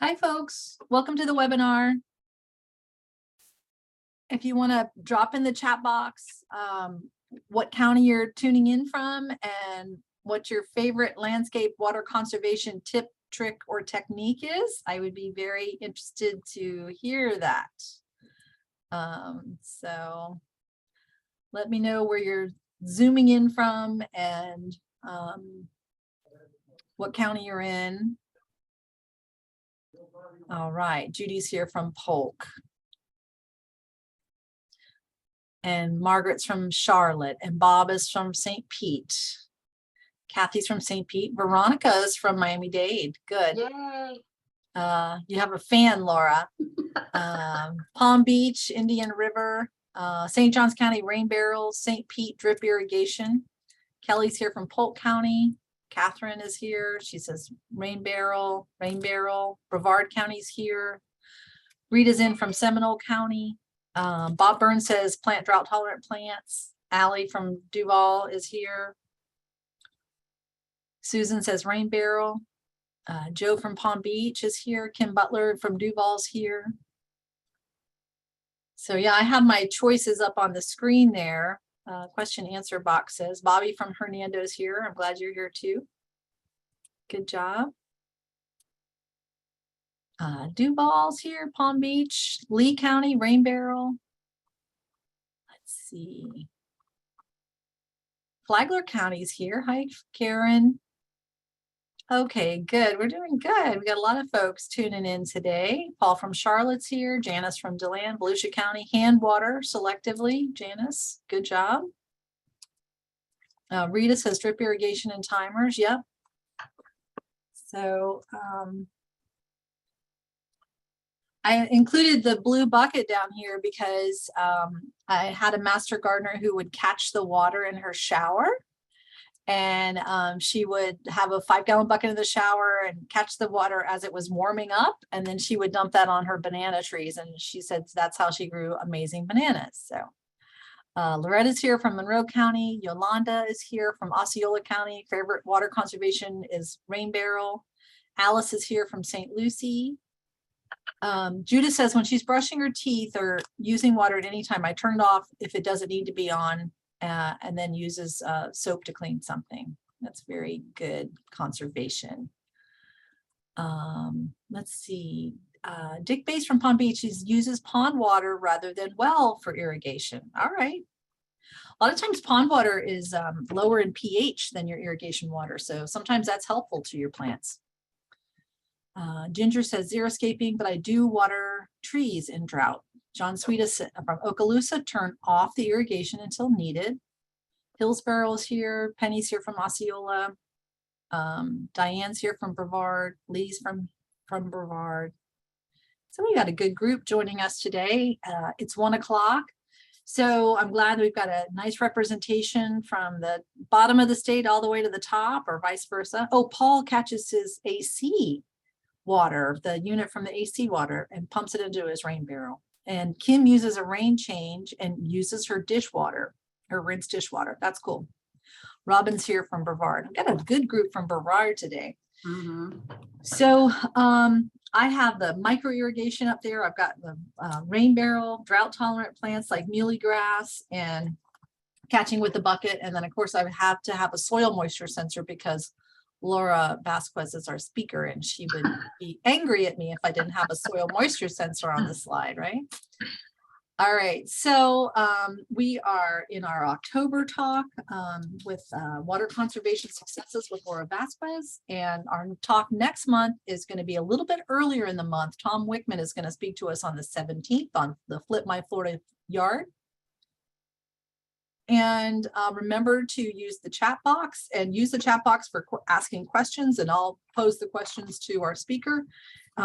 Hi, folks. Welcome to the webinar. If you want to drop in the chat box what county you're tuning in from and what your favorite landscape water conservation tip, trick, or technique is, I would be very interested to hear that. So let me know where you're zooming in from and what county you're in. All right, Judy's here from Polk. And Margaret's from Charlotte, and Bob is from St. Pete. Kathy's from St. Pete. Veronica's from Miami-Dade. Good. Yay. You have a fan, Laura. Palm Beach, Indian River, St. Johns County, Rain Barrels, St. Pete, drip irrigation. Kelly's here from Polk County. Catherine is here. She says Rain Barrel. Brevard County's here. Rita's in from Seminole County. Bob Burns says plant drought tolerant plants. Allie from Duval is here. Susan says Rain Barrel. Joe from Palm Beach is here. Kim Butler from Duval's here. So yeah, I have my choices up on the screen there. Question answer box says Bobby from Hernando's here. I'm glad you're here too. Good job. Duval's here, Palm Beach, Lee County, Rain Barrel. Let's see. Flagler County's here. Hi, Karen. Okay, good. We're doing good. We got a lot of folks tuning in today. Paul from Charlotte's here. Janice from DeLand, Volusia County, hand water selectively. Janice, good job. Rita says drip irrigation and timers. Yep. So, I included the blue bucket down here because I had a master gardener who would catch the water in her shower, and she would have a 5-gallon bucket in the shower and catch the water as it was warming up, and then she would dump that on her banana trees, and she said that's how she grew amazing bananas. So Loretta's here from Monroe County. Yolanda is here from Osceola County. Favorite water conservation is Rain Barrel. Alice is here from St. Lucie. Judith says when she's brushing her teeth or using water at any time, I turn it off if it doesn't need to be on, and then uses soap to clean something. That's very good conservation. Let's see. Dick Bass from Palm Beach uses pond water rather than well for irrigation. All right. A lot of times pond water is lower in pH than your irrigation water, so sometimes that's helpful to your plants. Ginger says xeriscaping, but I do water trees in drought. John Sweetus from Okaloosa, turn off the irrigation until needed. Hillsborough is here. Penny's here from Osceola. Diane's here from Brevard. Lee's from Brevard. So we got a good group joining us today. It's 1 o'clock. So I'm glad we've got a nice representation from the bottom of the state all the way to the top, or vice versa. Oh, Paul catches his AC water, the unit from the AC water, and pumps it into his rain barrel. And Kim uses a rain change and uses her dishwater, her rinse dishwater. That's cool. Robin's here from Brevard. I've got a good group from Brevard today. So I have the micro irrigation up there. I've got the rain barrel, drought tolerant plants like muley grass and catching with the bucket. And then of course I would have to have a soil moisture sensor because Laura Vasquez is our speaker and she would be angry at me if I didn't have a soil moisture sensor on the slide, right? All right, so we are in our October talk with water conservation successes with Laura Vasquez, and our talk next month is going to be a little bit earlier in the month. Tom Wickman is going to speak to us on the 17th on the Flip My Florida Yard. And remember to use the chat box and use the chat box for asking questions, and I'll pose the questions to our speaker.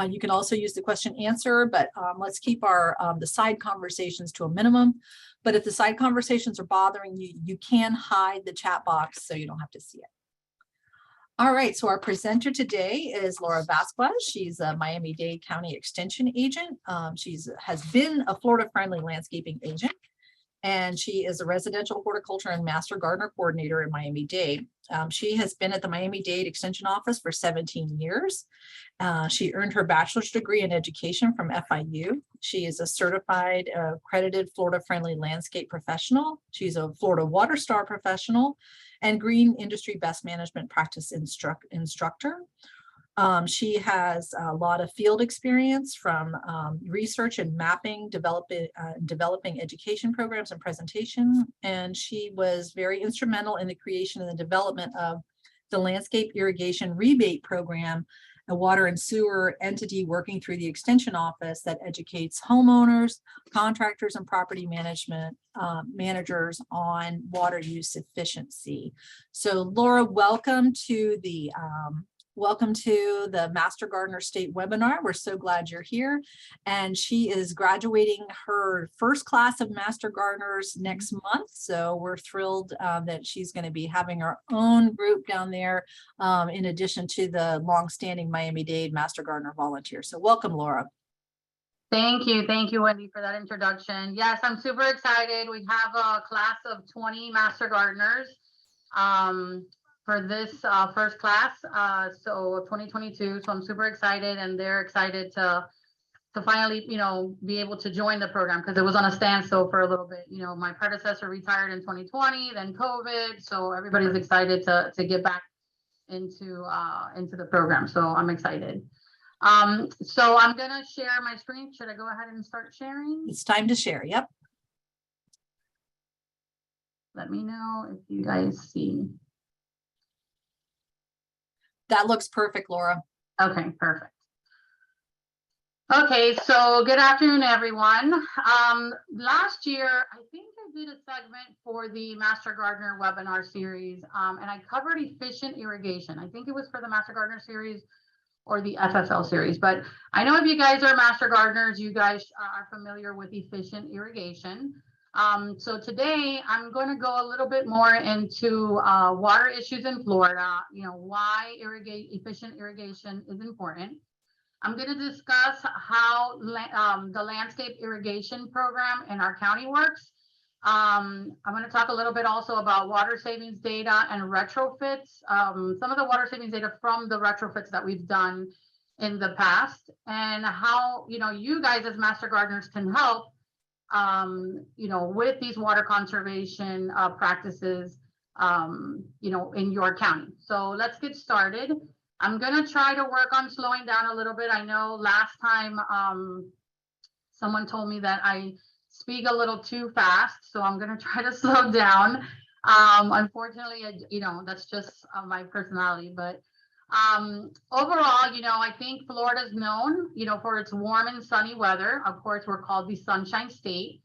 You can also use the question answer, but let's keep our the side conversations to a minimum. But if the side conversations are bothering you, you can hide the chat box so you don't have to see it. All right, so our presenter today is Laura Vasquez. She's a Miami-Dade County Extension agent. Has been a Florida-friendly landscaping agent. and she is a residential horticulture and master gardener coordinator in Miami-Dade. She has been at the Miami-Dade Extension Office for 17 years. She earned her bachelor's degree in education from FIU. She is a certified, accredited Florida-friendly landscape professional. She's a Florida Water Star professional and green industry best management practice instructor. She has a lot of field experience from research and mapping, developing education programs and presentation. And she was very instrumental in the creation and the development of the landscape irrigation rebate program, a water and sewer entity working through the Extension Office that educates homeowners, contractors, and property management managers on water use efficiency. So Laura, welcome to the Master Gardener State webinar. We're so glad you're here. And she is graduating her first class of Master Gardeners next month. So we're thrilled that she's going to be having her own group down there, in addition to the longstanding Miami-Dade Master Gardener volunteers. So welcome, Laura. Thank you, Wendy, for that introduction. Yes, I'm super excited. We have a class of 20 Master Gardeners. For this first class, so 2022. So I'm super excited, and they're excited to finally, be able to join the program, because it was on a standstill for a little bit. My predecessor retired in 2020, then COVID. So everybody's excited to get back into the program. So I'm excited. So I'm gonna share my screen. Should I go ahead and start sharing? It's time to share. Yep. Let me know if you guys see. That looks perfect, Laura. Okay, perfect. Okay, so good afternoon, everyone. Last year, I think I did a segment for the Master Gardener webinar series, and I covered efficient irrigation. I think it was for the Master Gardener series or the FFL series, but I know if you guys are Master Gardeners, you guys are familiar with efficient irrigation. So today I'm going to go a little bit more into water issues in Florida, why efficient irrigation is important. I'm going to discuss how the landscape irrigation program in our county works. I'm going to talk a little bit also about water savings data and retrofits, some of the water savings data from the retrofits that we've done in the past, and how, you guys as Master Gardeners can help with these water conservation practices, in your county. So let's get started. I'm going to try to work on slowing down a little bit. I know last time someone told me that I speak a little too fast, so I'm going to try to slow down. Unfortunately, that's just my personality, but overall, I think Florida's known, for its warm and sunny weather. Of course, we're called the Sunshine State.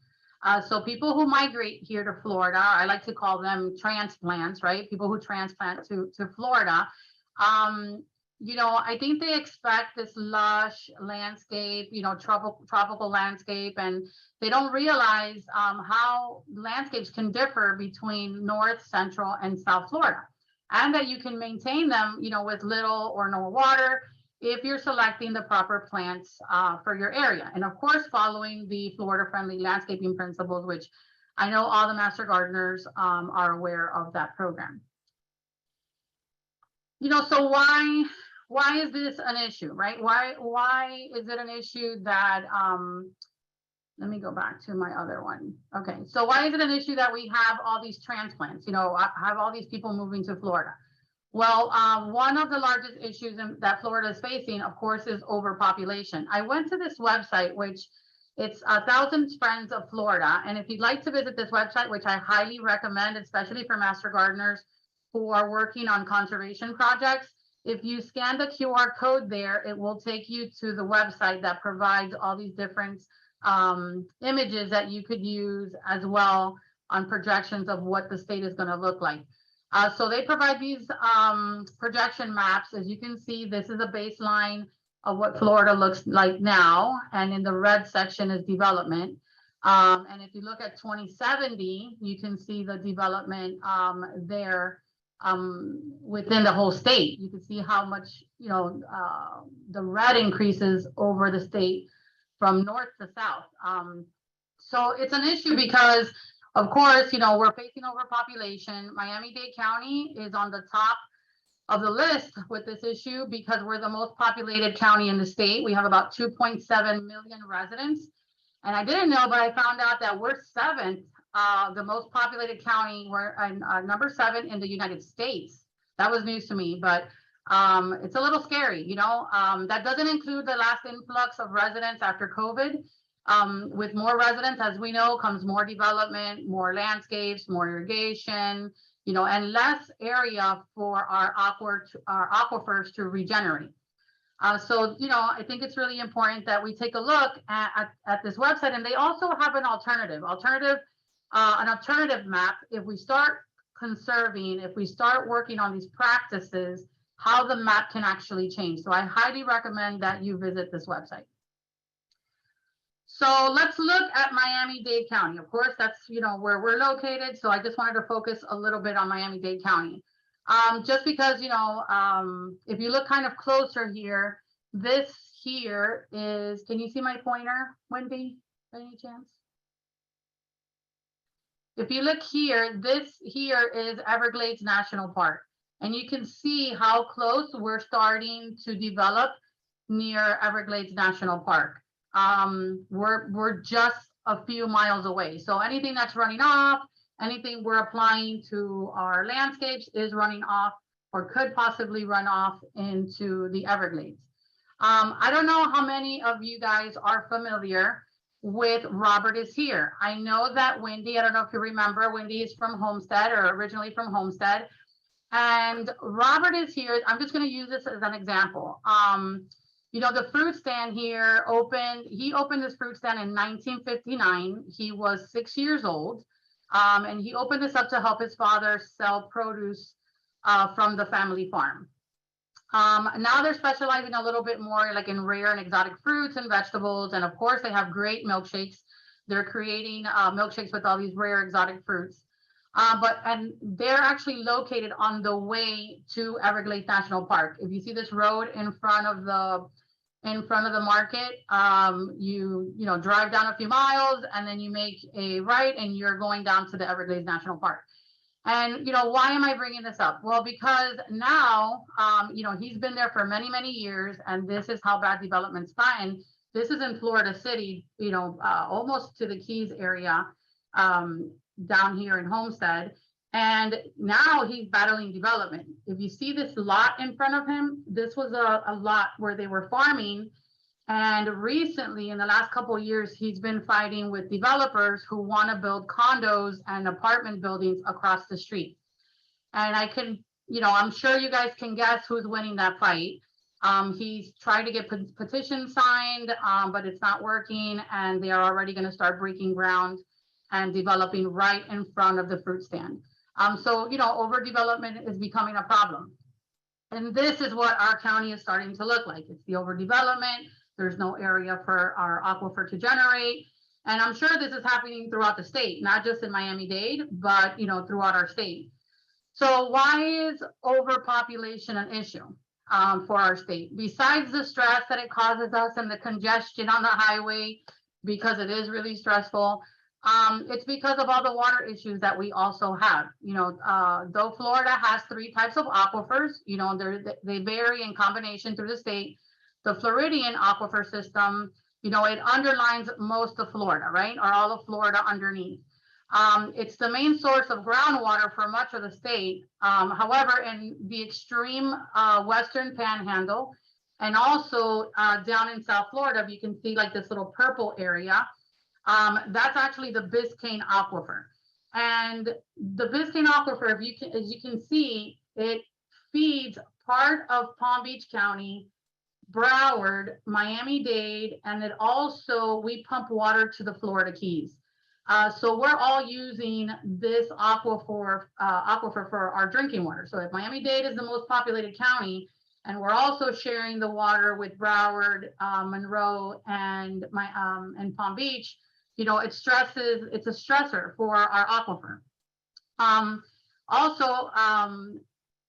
So people who migrate here to Florida, I like to call them transplants, right? People who transplant to Florida. I think they expect this lush landscape, tropical landscape, and they don't realize how landscapes can differ between North, Central, and South Florida, and that you can maintain them, with little or no water if you're selecting the proper plants for your area. And of course, following the Florida-friendly landscaping principles, which I know all the Master Gardeners are aware of that program. So why is this an issue, right? Why is it an issue that, let me go back to my other one. Okay, so why is it an issue that we have all these transplants, have all these people moving to Florida? Well, one of the largest issues that Florida is facing, of course, is overpopulation. I went to this website, which it's 1,000 Friends of Florida. And if you'd like to visit this website, which I highly recommend, especially for Master Gardeners who are working on conservation projects, if you scan the QR code there, it will take you to the website that provides all these different images that you could use as well on projections of what the state is going to look like. So they provide these projection maps. As you can see, this is a baseline of what Florida looks like now, and in the red section is development. And if you look at 2070, you can see the development there within the whole state. You can see how much, the red increases over the state from north to south. So it's an issue because Of course, you know, we're facing overpopulation. Miami-Dade County is on the top of the list with this issue because we're the most populated county in the state. We have about 2.7 million residents. And I didn't know, but I found out that we're seventh, the most populated county. We're number 7 in the United States. That was news to me, but it's a little scary, you know. That doesn't include the last influx of residents after COVID. With more residents, as we know, comes more development, more landscapes, more irrigation, you know, and less area for our aquifers to regenerate. So, you know, I think it's really important that we take a look at this website, and they also have an alternative map. If we start conserving, if we start working on these practices, how the map can actually change. So I highly recommend that you visit this website. So let's look at Miami-Dade County. Of course, that's, you know, where we're located. So I just wanted to focus a little bit on Miami-Dade County. Just because, you know, if you look kind of closer here, this here is, can you see my pointer, Wendy, by any chance? If you look here, this here is Everglades National Park. And you can see how close we're starting to develop near Everglades National Park. We're just a few miles away. So anything that's running off, anything we're applying to our landscapes is running off or could possibly run off into the Everglades. I don't know how many of you guys are familiar with Robert is Here. I know that Wendy, I don't know if you remember, Wendy is from Homestead, or originally from Homestead. And Robert is Here. I'm just going to use this as an example. You know, the fruit stand here he opened this fruit stand in 1959. He was 6 years old. And he opened this up to help his father sell produce from the family farm. Now they're specializing a little bit more like in rare and exotic fruits and vegetables. And of course, they have great milkshakes. They're creating milkshakes with all these rare exotic fruits. And they're actually located on the way to Everglades National Park. If you see this road in front of the market, you know, drive down a few miles and then you make a right and you're going down to the Everglades National Park. And, you know, why am I bringing this up? Well, because now, you know, he's been there for many, many years, and this is how bad development's gotten. This is in Florida City, you know, almost to the Keys area, down here in Homestead. And now he's battling development. If you see this lot in front of him, this was a lot where they were farming. And recently, in the last couple of years, he's been fighting with developers who want to build condos and apartment buildings across the street. And I can, you know, I'm sure you guys can guess who's winning that fight. He's tried to get petitions signed, but it's not working. And they are already going to start breaking ground and developing right in front of the fruit stand. So, you know, overdevelopment is becoming a problem. And this is what our county is starting to look like. It's the overdevelopment. There's no area for our aquifer to generate. And I'm sure this is happening throughout the state, not just in Miami-Dade, but, you know, throughout our state. So why is overpopulation an issue for our state? Besides the stress that it causes us and the congestion on the highway, because it is really stressful, it's because of all the water issues that we also have. You know, though Florida has 3 types of aquifers, you know, they vary in combination through the state. The Floridian aquifer system, you know, it underlines most of Florida, right? Or all of Florida underneath. It's the main source of groundwater for much of the state. However, in the extreme western panhandle, and also down in South Florida, you can see like this little purple area. That's actually the Biscayne aquifer. And the Biscayne aquifer, as you can see, it feeds part of Palm Beach County, Broward, Miami-Dade, and it also, we pump water to the Florida Keys. So we're all using this aquifer for our drinking water. So if Miami-Dade is the most populated county, and we're also sharing the water with Broward, Monroe, and Palm Beach, you know, it's a stressor for our aquifer. Also,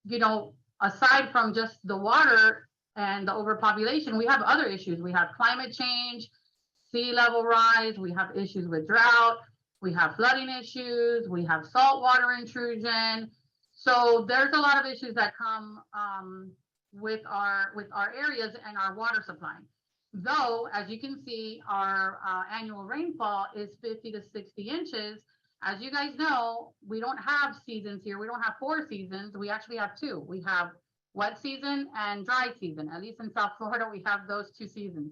you know, aside from just the water and the overpopulation, we have other issues. We have climate change, sea level rise, we have issues with drought, we have flooding issues, we have saltwater intrusion. So there's a lot of issues that come with our areas and our water supply. Though, as you can see, our annual rainfall is 50 to 60 inches. As you guys know, we don't have seasons here. We don't have 4 seasons. We actually have 2. We have wet season and dry season. At least in South Florida, we have those 2 seasons.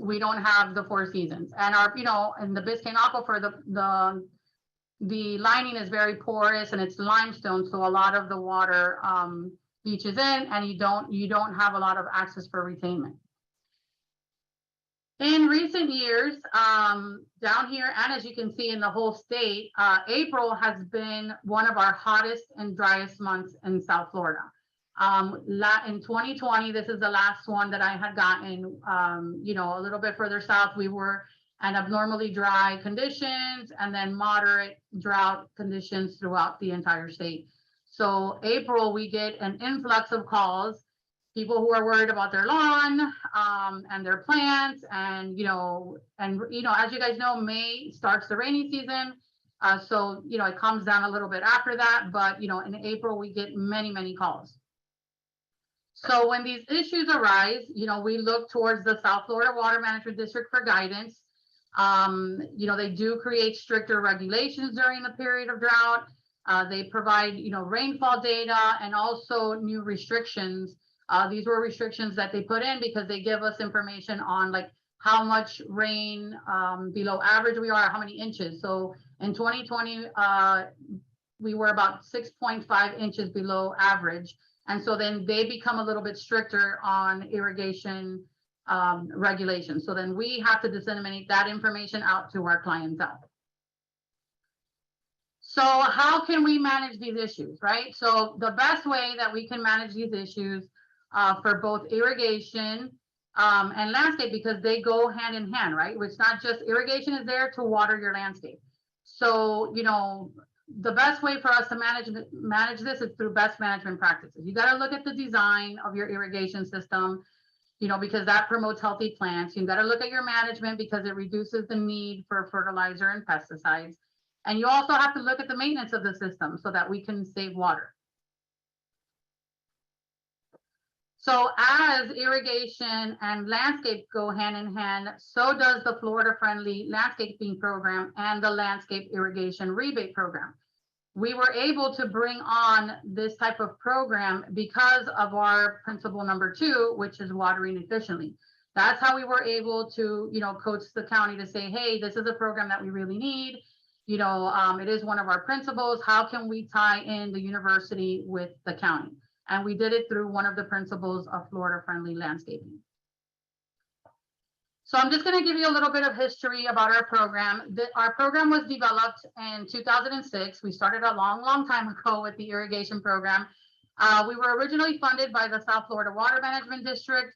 We don't have the 4 seasons. And our, you know, in the Biscayne Aquifer, the lining is very porous and it's limestone. So a lot of the water leaches in, and you don't have a lot of access for retainment. In recent years, down here, and as you can see in the whole state, April has been one of our hottest and driest months in South Florida. In 2020, this is the last one that I had gotten. You know, a little bit further south, we were an abnormally dry conditions and then moderate drought conditions throughout the entire state. So April, we get an influx of calls, people who are worried about their lawn and their plants, and as you guys know, May starts the rainy season. So, you know, it comes down a little bit after that, but, you know, in April, we get many calls. So when these issues arise, you know, we look towards the South Florida Water Management District for guidance. You know, they do create stricter regulations during the period of drought. They provide, you know, rainfall data and also new restrictions. These were restrictions that they put in because they give us information on like how much rain below average we are, how many inches. So in 2020, we were about 6.5 inches below average. And so then they become a little bit stricter on irrigation regulations. So then we have to disseminate that information out to our clientele. So how can we manage these issues, right? So the best way that we can manage these issues for both irrigation and landscape, because they go hand in hand, right? It's not just irrigation is there to water your landscape. So, you know, the best way for us to manage this is through best management practices. You got to look at the design of your irrigation system, you know, because that promotes healthy plants. You got to look at your management because it reduces the need for fertilizer and pesticides. And you also have to look at the maintenance of the system so that we can save water. So as irrigation and landscape go hand in hand, so does the Florida Friendly Landscaping Program and the Landscape Irrigation Rebate Program. We were able to bring on this type of program because of our principle number 2, which is watering efficiently. That's how we were able to, you know, coach the county to say, hey, this is a program that we really need. You know, it is one of our principles. How can we tie in the university with the county? And we did it through one of the principles of Florida Friendly Landscaping. So I'm just going to give you a little bit of history about our program. Our program was developed in 2006. We started a long time ago with the irrigation program. We were originally funded by the South Florida Water Management District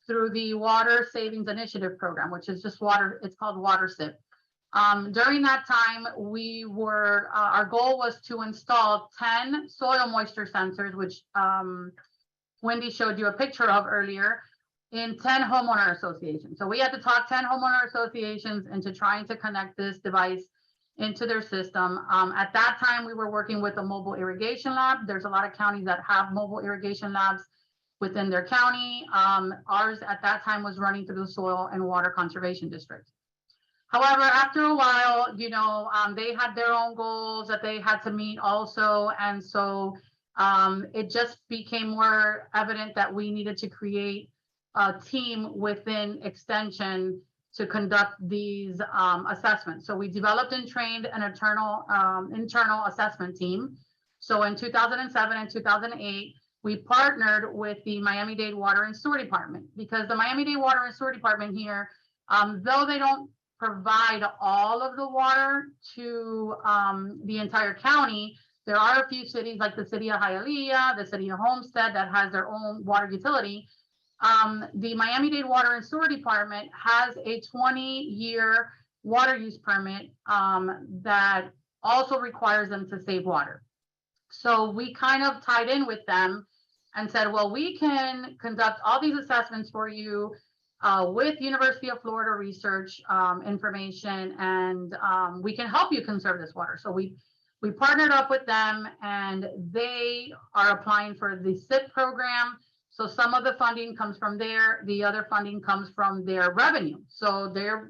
through the Water Savings Initiative program, which is just water. It's called Water SIP. During that time, we were, our goal was to install 10 soil moisture sensors, which Wendy showed you a picture of earlier, in 10 homeowner associations. So we had to talk 10 homeowner associations into trying to connect this device into their system. At that time, we were working with a mobile irrigation lab. There's a lot of counties that have mobile irrigation labs within their county. Ours at that time was running through the Soil and Water Conservation District. However, after a while, you know, they had their own goals that they had to meet also. And so it just became more evident that we needed to create a team within Extension to conduct these assessments. So we developed and trained an internal assessment team. So in 2007 and 2008, we partnered with the Miami-Dade Water and Sewer Department, because the Miami-Dade Water and Sewer Department here, though they don't provide all of the water to the entire county, there are a few cities like the city of Hialeah, the city of Homestead that has their own water utility. The Miami-Dade Water and Sewer Department has a 20-year water use permit that also requires them to save water. So we kind of tied in with them and said, well, we can conduct all these assessments for you. with University of Florida research information, and we can help you conserve this water. So we partnered up with them, and they are applying for the SIP program. So some of the funding comes from there, the other funding comes from their revenue. So they're,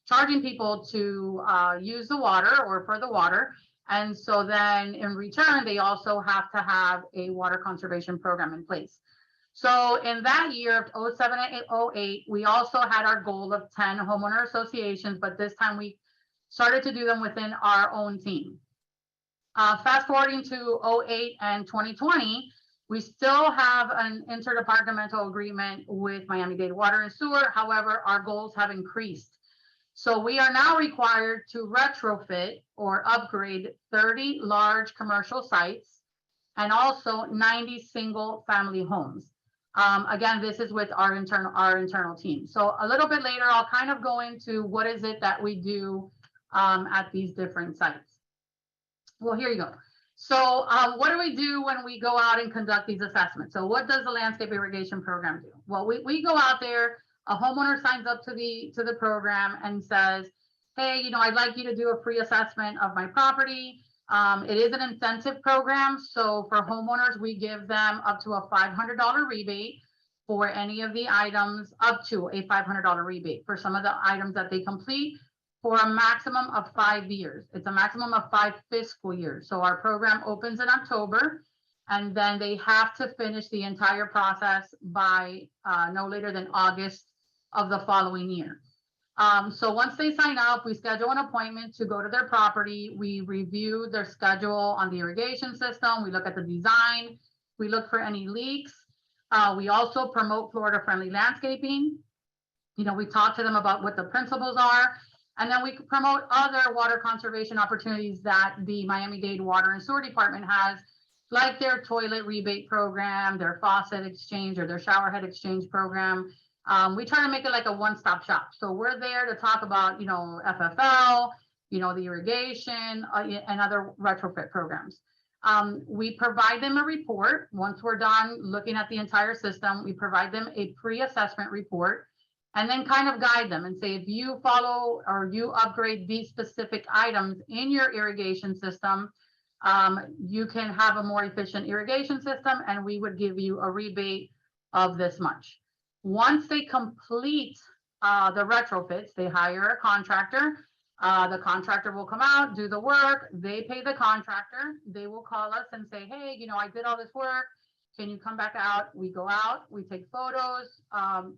charging people to use the water or for the water. And so then in return, they also have to have a water conservation program in place. So in that year of 07 and 08, we also had our goal of 10 homeowner associations, but this time we started to do them within our own team. Fast forwarding to 08 and 2020, we still have an interdepartmental agreement with Miami-Dade Water and Sewer. However, our goals have increased. So we are now required to retrofit or upgrade 30 large commercial sites and also 90 single family homes. Again, this is with our internal team. So a little bit later, I'll kind of go into what is it that we do at these different sites. Well, here you go. So what do we do when we go out and conduct these assessments? So what does the landscape irrigation program do? Well, we go out there, a homeowner signs up to the program and says, hey, I'd like you to do a free assessment of my property. It is an incentive program. So for homeowners, we give them up to a $500 rebate for any of the items, up to a $500 rebate for some of the items that they complete, for a maximum of 5 years. It's a maximum of 5 fiscal years. So our program opens in October, and then they have to finish the entire process by no later than August of the following year. So once they sign up, we schedule an appointment to go to their property. We review their schedule on the irrigation system. We look at the design. We look for any leaks. We also promote Florida-friendly landscaping. We talk to them about what the principles are. And then we promote other water conservation opportunities that the Miami-Dade Water and Sewer Department has, like their toilet rebate program, their faucet exchange, or their shower head exchange program. We try to make it like a one-stop shop. So we're there to talk about, FFL, the irrigation, and other retrofit programs. We provide them a report. Once we're done looking at the entire system, we provide them a pre-assessment report, and then kind of guide them and say, if you follow or you upgrade these specific items in your irrigation system, you can have a more efficient irrigation system, and we would give you a rebate of this much. Once they complete the retrofits, they hire a contractor. The contractor will come out, do the work. They pay the contractor. They will call us and say, hey, I did all this work. Can you come back out? We go out, we take photos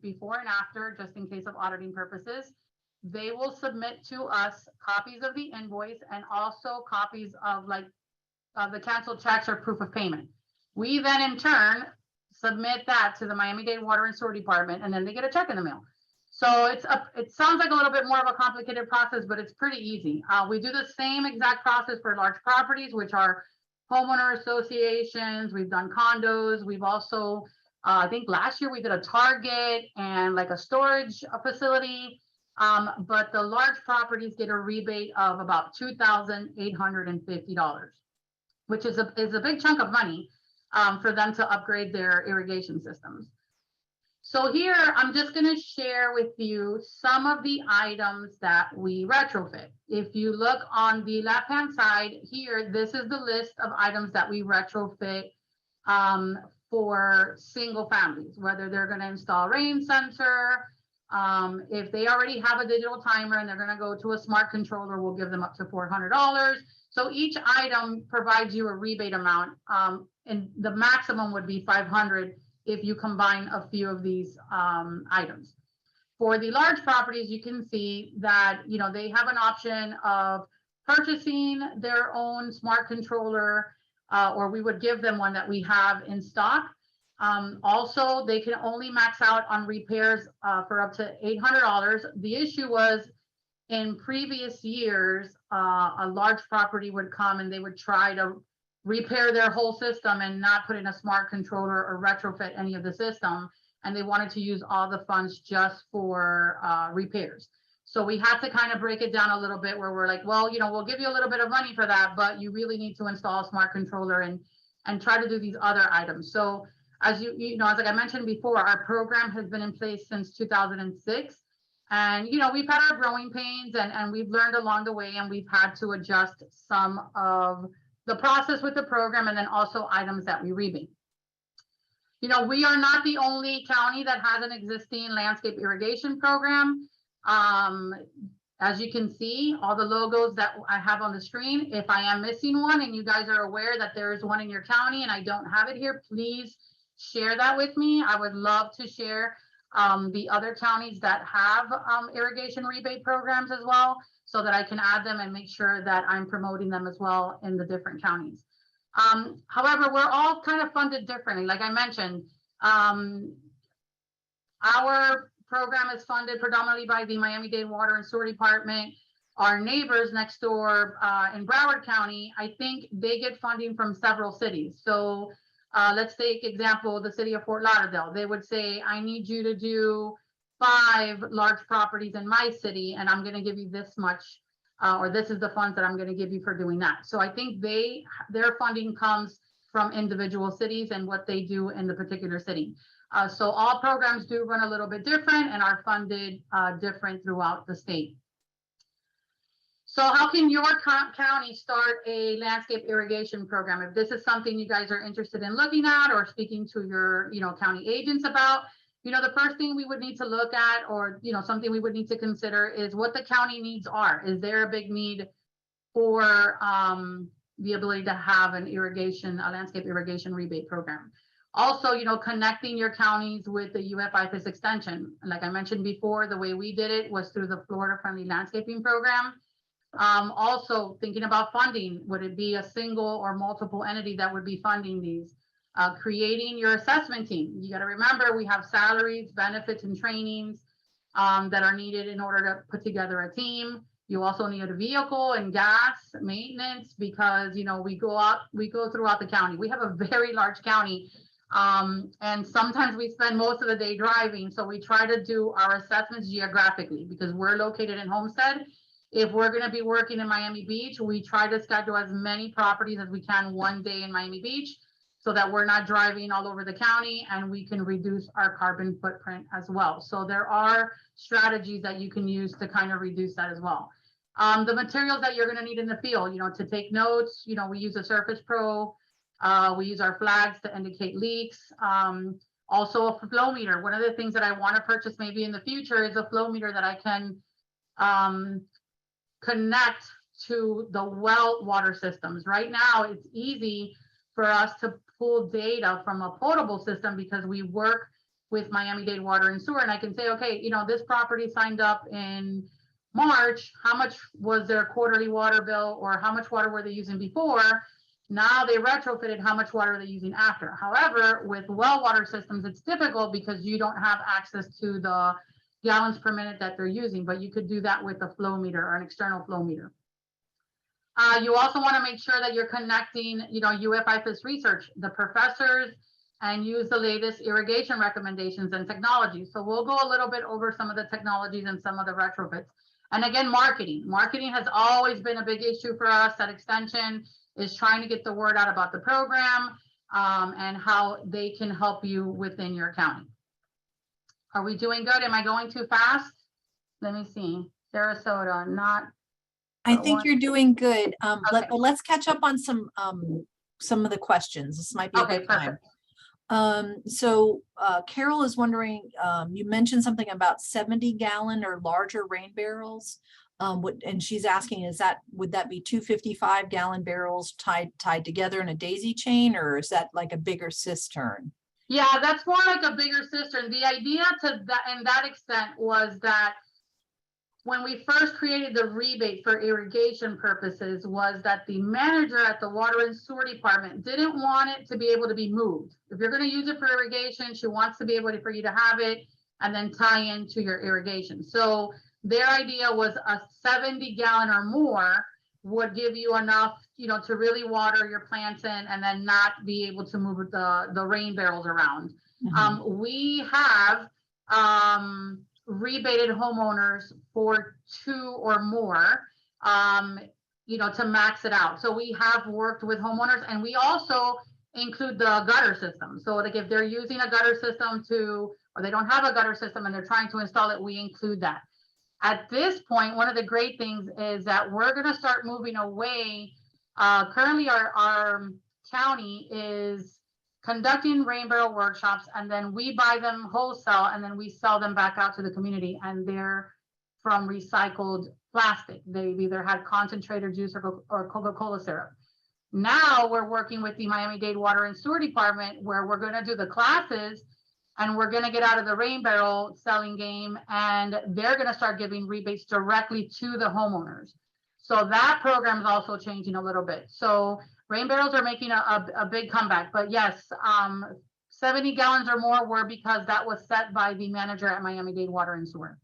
before and after, just in case of auditing purposes. They will submit to us copies of the invoice and also copies of the canceled checks or proof of payment. We then in turn submit that to the Miami-Dade Water and Sewer Department, and then they get a check in the mail. So it sounds like a little bit more of a complicated process, but it's pretty easy. We do the same exact process for large properties, which are homeowner associations. We've done condos. We've also, I think last year we did a Target and like a storage facility. But the large properties get a rebate of about $2,850, which is a big chunk of money for them to upgrade their irrigation systems. So here, I'm just going to share with you some of the items that we retrofit. If you look on the left-hand side here, this is the list of items that we retrofit for single families, whether they're going to install rain sensor. If they already have a digital timer and they're going to go to a smart controller, we'll give them up to $400. So each item provides you a rebate amount, and the maximum would be $500 if you combine a few of these items. For the large properties, you can see that they have an option of purchasing their own smart controller, or we would give them one that we have in stock. Also, they can only max out on repairs for up to $800. The issue was in previous years, a large property would come and they would try to repair their whole system and not put in a smart controller or retrofit any of the system. And they wanted to use all the funds just for repairs. So we had to kind of break it down a little bit where we're like, well, we'll give you a little bit of money for that, but you really need to install a smart controller and try to do these other items. So as as like I mentioned before, our program has been in place since 2006. And, we've had our growing pains and we've learned along the way, and we've had to adjust some of the process with the program, and then also items that we rebate. We are not the only county that has an existing landscape irrigation program. As you can see, all the logos that I have on the screen, if I am missing one and you guys are aware that there is one in your county and I don't have it here, please share that with me. I would love to share the other counties that have irrigation rebate programs as well, so that I can add them and make sure that I'm promoting them as well in the different counties. However, we're all kind of funded differently. Like I mentioned, our program is funded predominantly by the Miami-Dade Water and Sewer Department. Our neighbors next door in Broward County, I think they get funding from several cities. So let's take example, the city of Fort Lauderdale. They would say, I need you to do 5 large properties in my city, and I'm going to give you this much, or this is the funds that I'm going to give you for doing that. So I think their funding comes from individual cities and what they do in the particular city. So all programs do run a little bit different and are funded different throughout the state. So how can your county start a landscape irrigation program? If this is something you guys are interested in looking at or speaking to your county agents about, the first thing we would need to look at, or something we would need to consider, is what the county needs are. Is there a big need for the ability to have a landscape irrigation rebate program? Also, connecting your counties with the IFAS Extension. Like I mentioned before, the way we did it was through the Florida Friendly Landscaping Program. Also thinking about funding, would it be a single or multiple entity that would be funding these? Creating your assessment team. You got to remember, we have salaries, benefits, and trainings that are needed in order to put together a team. You also need a vehicle and gas maintenance, because we go throughout the county. We have a very large county, and sometimes we spend most of the day driving. So we try to do our assessments geographically, because we're located in Homestead. If we're going to be working in Miami Beach, we try to schedule as many properties as we can one day in Miami Beach, so that we're not driving all over the county, and we can reduce our carbon footprint as well. So there are strategies that you can use to kind of reduce that as well. The materials that you're going to need in the field, to take notes, we use a Surface Pro. We use our flags to indicate leaks. Also a flow meter. One of the things that I want to purchase maybe in the future is a flow meter that I can connect to the well water systems. Right now, it's easy for us to pull data from a potable system, because we work with Miami-Dade Water and Sewer, and I can say, okay, this property signed up in March, how much was their quarterly water bill, or how much water were they using before? Now they retrofitted, how much water are they using after? However, with well water systems, it's difficult because you don't have access to the gallons per minute that they're using, but you could do that with a flow meter or an external flow meter. You also want to make sure that you're connecting, IFAS research, the professors, and use the latest irrigation recommendations and technologies. So we'll go a little bit over some of the technologies and some of the retrofits. And again, marketing. Marketing has always been a big issue for us at Extension, is trying to get the word out about the program and how they can help you within your county. Are we doing good? Am I going too fast? Let me see. Sarasota, not. I think you're doing good. Okay. But let's catch up on some of the questions. This might be a good time. So Carol is wondering, you mentioned something about 70-gallon or larger rain barrels. And she's asking, would that be 255-gallon barrels tied together in a daisy chain, or is that like a bigger cistern? Yeah, that's more like a bigger cistern. The idea to that extent was that when we first created the rebate for irrigation purposes, was that the manager at the Water and Sewer Department didn't want it to be able to be moved. If you're going to use it for irrigation, she wants to be able for you to have it and then tie into your irrigation. So their idea was a 70-gallon or more would give you enough, to really water your plants in, and then not be able to move the rain barrels around. Mm-hmm. We have rebated homeowners for 2 or more, to max it out. So we have worked with homeowners, and we also include the gutter system. So like if they're using a gutter system or they don't have a gutter system and they're trying to install it, we include that. At this point, one of the great things is that we're going to start moving away. Currently, our county is conducting rain barrel workshops, and then we buy them wholesale, and then we sell them back out to the community, and they're from recycled plastic. They've either had concentrated juice or Coca-Cola syrup. Now we're working with the Miami-Dade Water and Sewer Department, where we're going to do the classes, and we're going to get out of the rain barrel selling game, and they're going to start giving rebates directly to the homeowners. So that program is also changing a little bit. So rain barrels are making a big comeback. But yes, 70 gallons or more were because that was set by the manager at Miami-Dade Water and Sewer.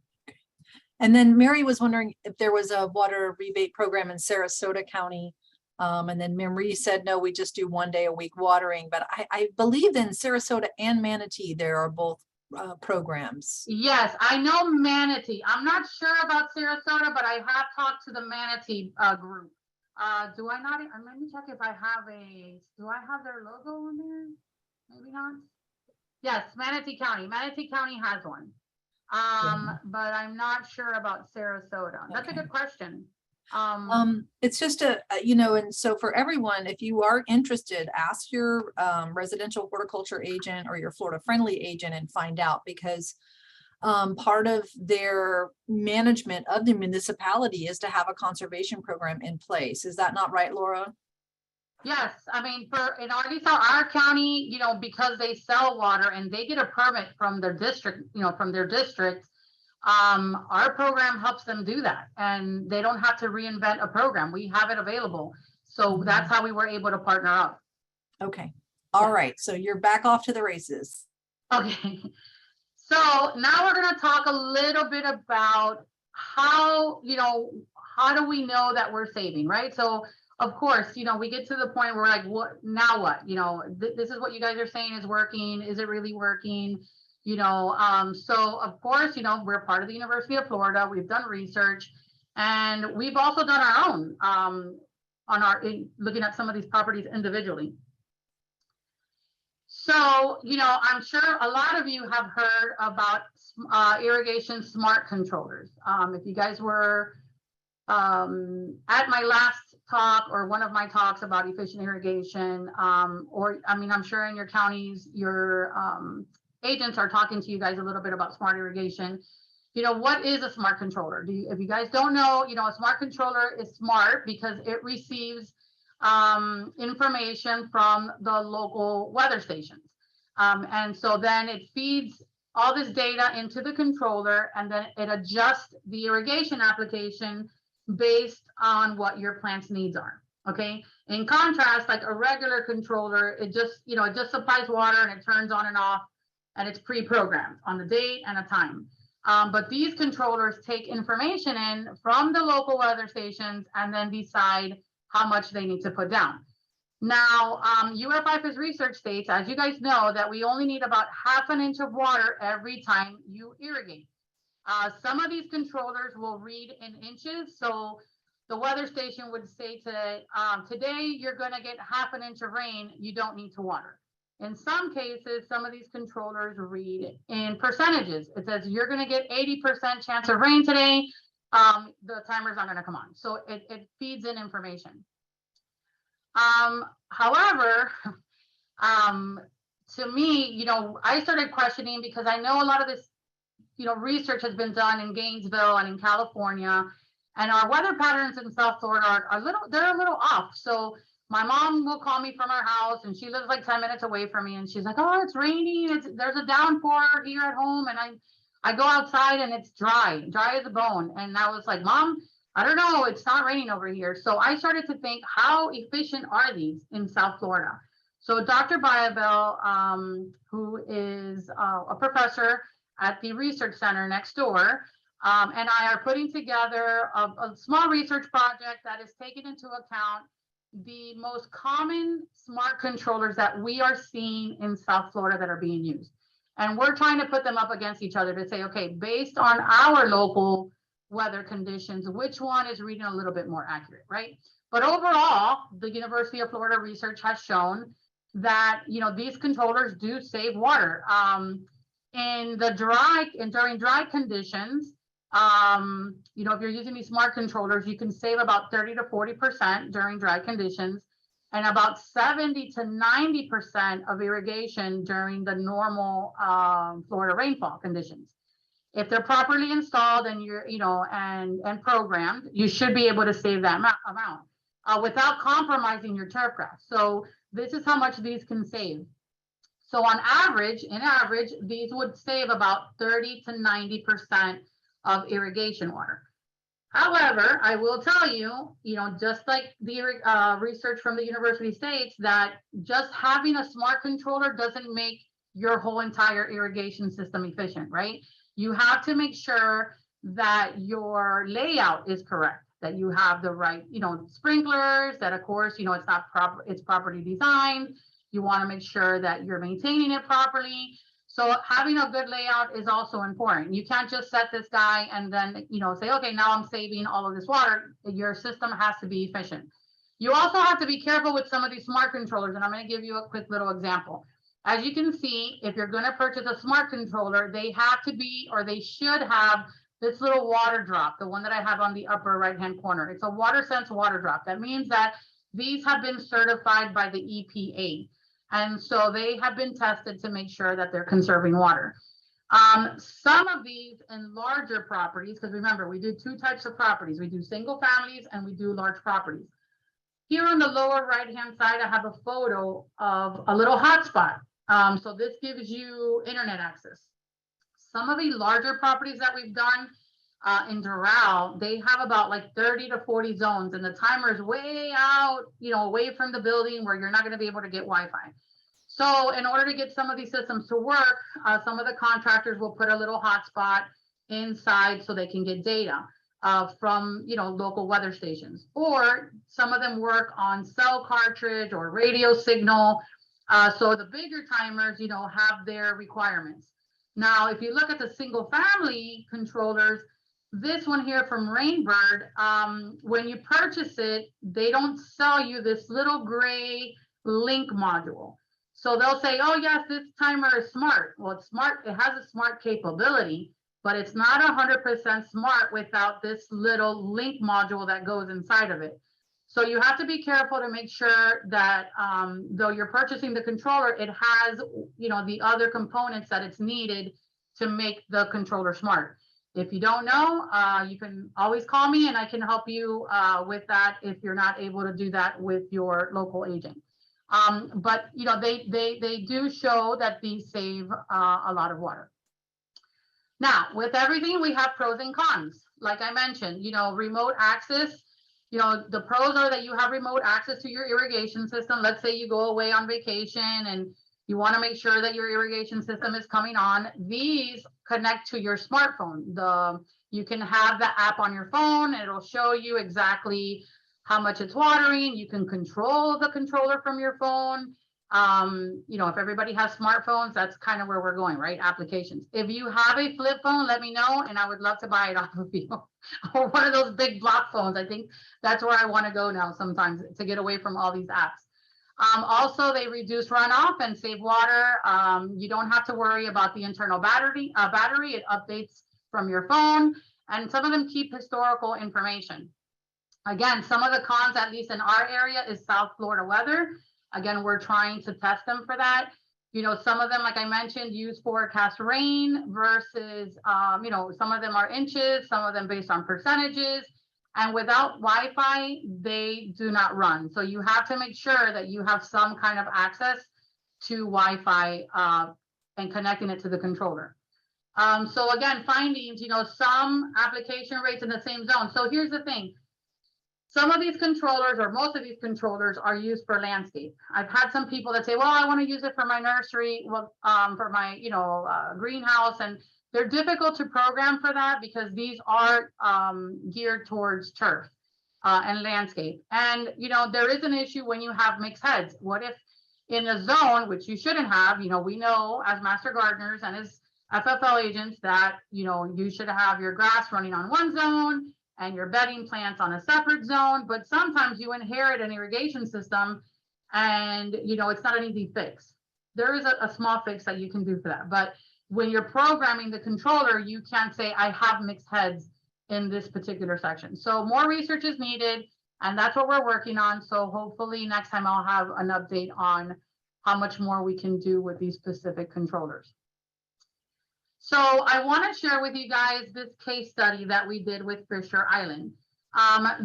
And then Mary was wondering if there was a water rebate program in Sarasota County. And then Marie said, no, we just do 1 day a week watering. But I believe in Sarasota and Manatee, there are both programs. Yes, I know Manatee. I'm not sure about Sarasota, but I have talked to the Manatee group. Do I not? Let me check if I have do I have their logo on there? Maybe not. Yes, Manatee County. Manatee County has one. But I'm not sure about Sarasota. That's a good question. It's just and so for everyone, if you are interested, ask your residential horticulture agent or your Florida friendly agent and find out, because part of their management of the municipality is to have a conservation program in place. Is that not right, Laura? Yes, I mean, in our county, because they sell water and they get a permit from their district, our program helps them do that, and they don't have to reinvent a program. We have it available. So that's how we were able to partner up. Okay. All right. So you're back off to the races. Okay. So now we're going to talk a little bit about how do we know that we're saving, right? So of course, we get to the point where we're like, now what? This is what you guys are saying is working. Is it really working? So of course, we're part of the University of Florida. We've done research, and we've also done our own looking at some of these properties individually. So, I'm sure a lot of you have heard about irrigation smart controllers. If you guys were at my last talk or one of my talks about efficient irrigation, I'm sure in your counties, your agents are talking to you guys a little bit about smart irrigation. What is a smart controller? If you guys don't know, a smart controller is smart because it receives information from the local weather stations. And so then it feeds all this data into the controller, and then it adjusts the irrigation application based on what your plant's needs are. Okay. In contrast, like a regular controller, it just supplies water and it turns on and off, and it's pre-programmed on the date and a time. But these controllers take information in from the local weather stations and then decide how much they need to put down. Now, IFAS research states, as you guys know, that we only need about ½ an inch of water every time you irrigate. Some of these controllers will read in inches. So the weather station would say today you're going to get ½ an inch of rain. You don't need to water. In some cases, some of these controllers read in percentages. It says you're going to get 80% chance of rain today. The timer's not going to come on. So it feeds in information. However, to me, I started questioning, because I know a lot of this, research has been done in Gainesville and in California, and our weather patterns in South Florida they're a little off. So my mom will call me from her house, and she lives like 10 minutes away from me, and she's like, oh, it's raining. There's a downpour here at home. And I go outside and it's dry as a bone. And I was like, Mom, I don't know, it's not raining over here. So I started to think, how efficient are these in South Florida? So Dr. Biabel, who is a professor at the research center next door, and I are putting together a small research project that is taking into account the most common smart controllers that we are seeing in South Florida that are being used. And we're trying to put them up against each other to say, okay, based on our local weather conditions, which one is reading a little bit more accurate, right? But overall, the University of Florida research has shown that, you know, these controllers do save water. In the dry and during dry conditions, you know, if you're using these smart controllers, you can save about 30 to 40% during dry conditions, and about 70 to 90% of irrigation during the normal Florida rainfall conditions. If they're properly installed and you're, you know, and programmed, you should be able to save that amount without compromising your turf grass. So this is how much these can save. So on average, these would save about 30 to 90% of irrigation water. However, I will tell you, you know, just like the research from the university states, that just having a smart controller doesn't make your whole entire irrigation system efficient, right? You have to make sure that your layout is correct, that you have the right, you know, sprinklers, that of course, you know, it's not proper, it's properly designed. You want to make sure that you're maintaining it properly. So having a good layout is also important. You can't just set this guy and then, you know, say, okay, now I'm saving all of this water. Your system has to be efficient. You also have to be careful with some of these smart controllers, and I'm going to give you a quick little example. As you can see, if you're going to purchase a smart controller, they have to be, or they should have, this little water drop, the one that I have on the upper right-hand corner. It's a WaterSense water drop. That means that these have been certified by the EPA. And so they have been tested to make sure that they're conserving water. Some of these in larger properties, because remember, we do two types of properties. We do single families and we do large properties. Here on the lower right-hand side, I have a photo of a little hotspot. So this gives you internet access. Some of the larger properties that we've done in Doral, they have about like 30 to 40 zones, and the timer is way out, you know, away from the building where you're not going to be able to get Wi-Fi. So in order to get some of these systems to work, some of the contractors will put a little hotspot inside so they can get data from, you know, local weather stations, or some of them work on cell cartridge or radio signal. So the bigger timers, you know, have their requirements. Now, if you look at the single family controllers, this one here from Rainbird, when you purchase it, they don't sell you this little gray link module. So they'll say, oh yes, this timer is smart. Well, it's smart, it has a smart capability, but it's not 100% smart without this little link module that goes inside of it. So you have to be careful to make sure that though you're purchasing the controller, it has, you know, the other components that it's needed to make the controller smart. If you don't know, you can always call me and I can help you with that if you're not able to do that with your local agent. But you know, they do show that these save a lot of water. Now, with everything, we have pros and cons. Like I mentioned, you know, remote access. You know, the pros are that you have remote access to your irrigation system. Let's say you go away on vacation and you want to make sure that your irrigation system is coming on. These connect to your smartphone. You can have the app on your phone. It'll show you exactly how much it's watering. You can control the controller from your phone. You know, if everybody has smartphones, that's kind of where we're going, right? Applications. If you have a flip phone, let me know, and I would love to buy it off of you. Or one of those big block phones. I think that's where I want to go now sometimes, to get away from all these apps. Also, they reduce runoff and save water. You don't have to worry about the internal battery. It updates from your phone, and some of them keep historical information. Again, some of the cons, at least in our area, is South Florida weather. Again, we're trying to test them for that. You know, some of them, like I mentioned, use forecast rain versus, you know, some of them are inches, some of them based on percentages. And without Wi-Fi, they do not run. So you have to make sure that you have some kind of access to Wi-Fi and connecting it to the controller. So again, findings, you know, some application rates in the same zone. So here's the thing. Some of these controllers, or most of these controllers, are used for landscape. I've had some people that say, well, I want to use it for my nursery, well, for my, you know, greenhouse, and they're difficult to program for that because these are geared towards turf and landscape. And, you know, there is an issue when you have mixed heads. What if in a zone, which you shouldn't have, you know, we know as master gardeners and as FFL agents that, you know, you should have your grass running on one zone and your bedding plants on a separate zone, but sometimes you inherit an irrigation system And, you know, it's not an easy fix. There is a small fix that you can do for that. But when you're programming the controller, you can't say, I have mixed heads in this particular section. So more research is needed, and that's what we're working on. So hopefully next time I'll have an update on how much more we can do with these specific controllers. So I want to share with you guys this case study that we did with Fisher Island.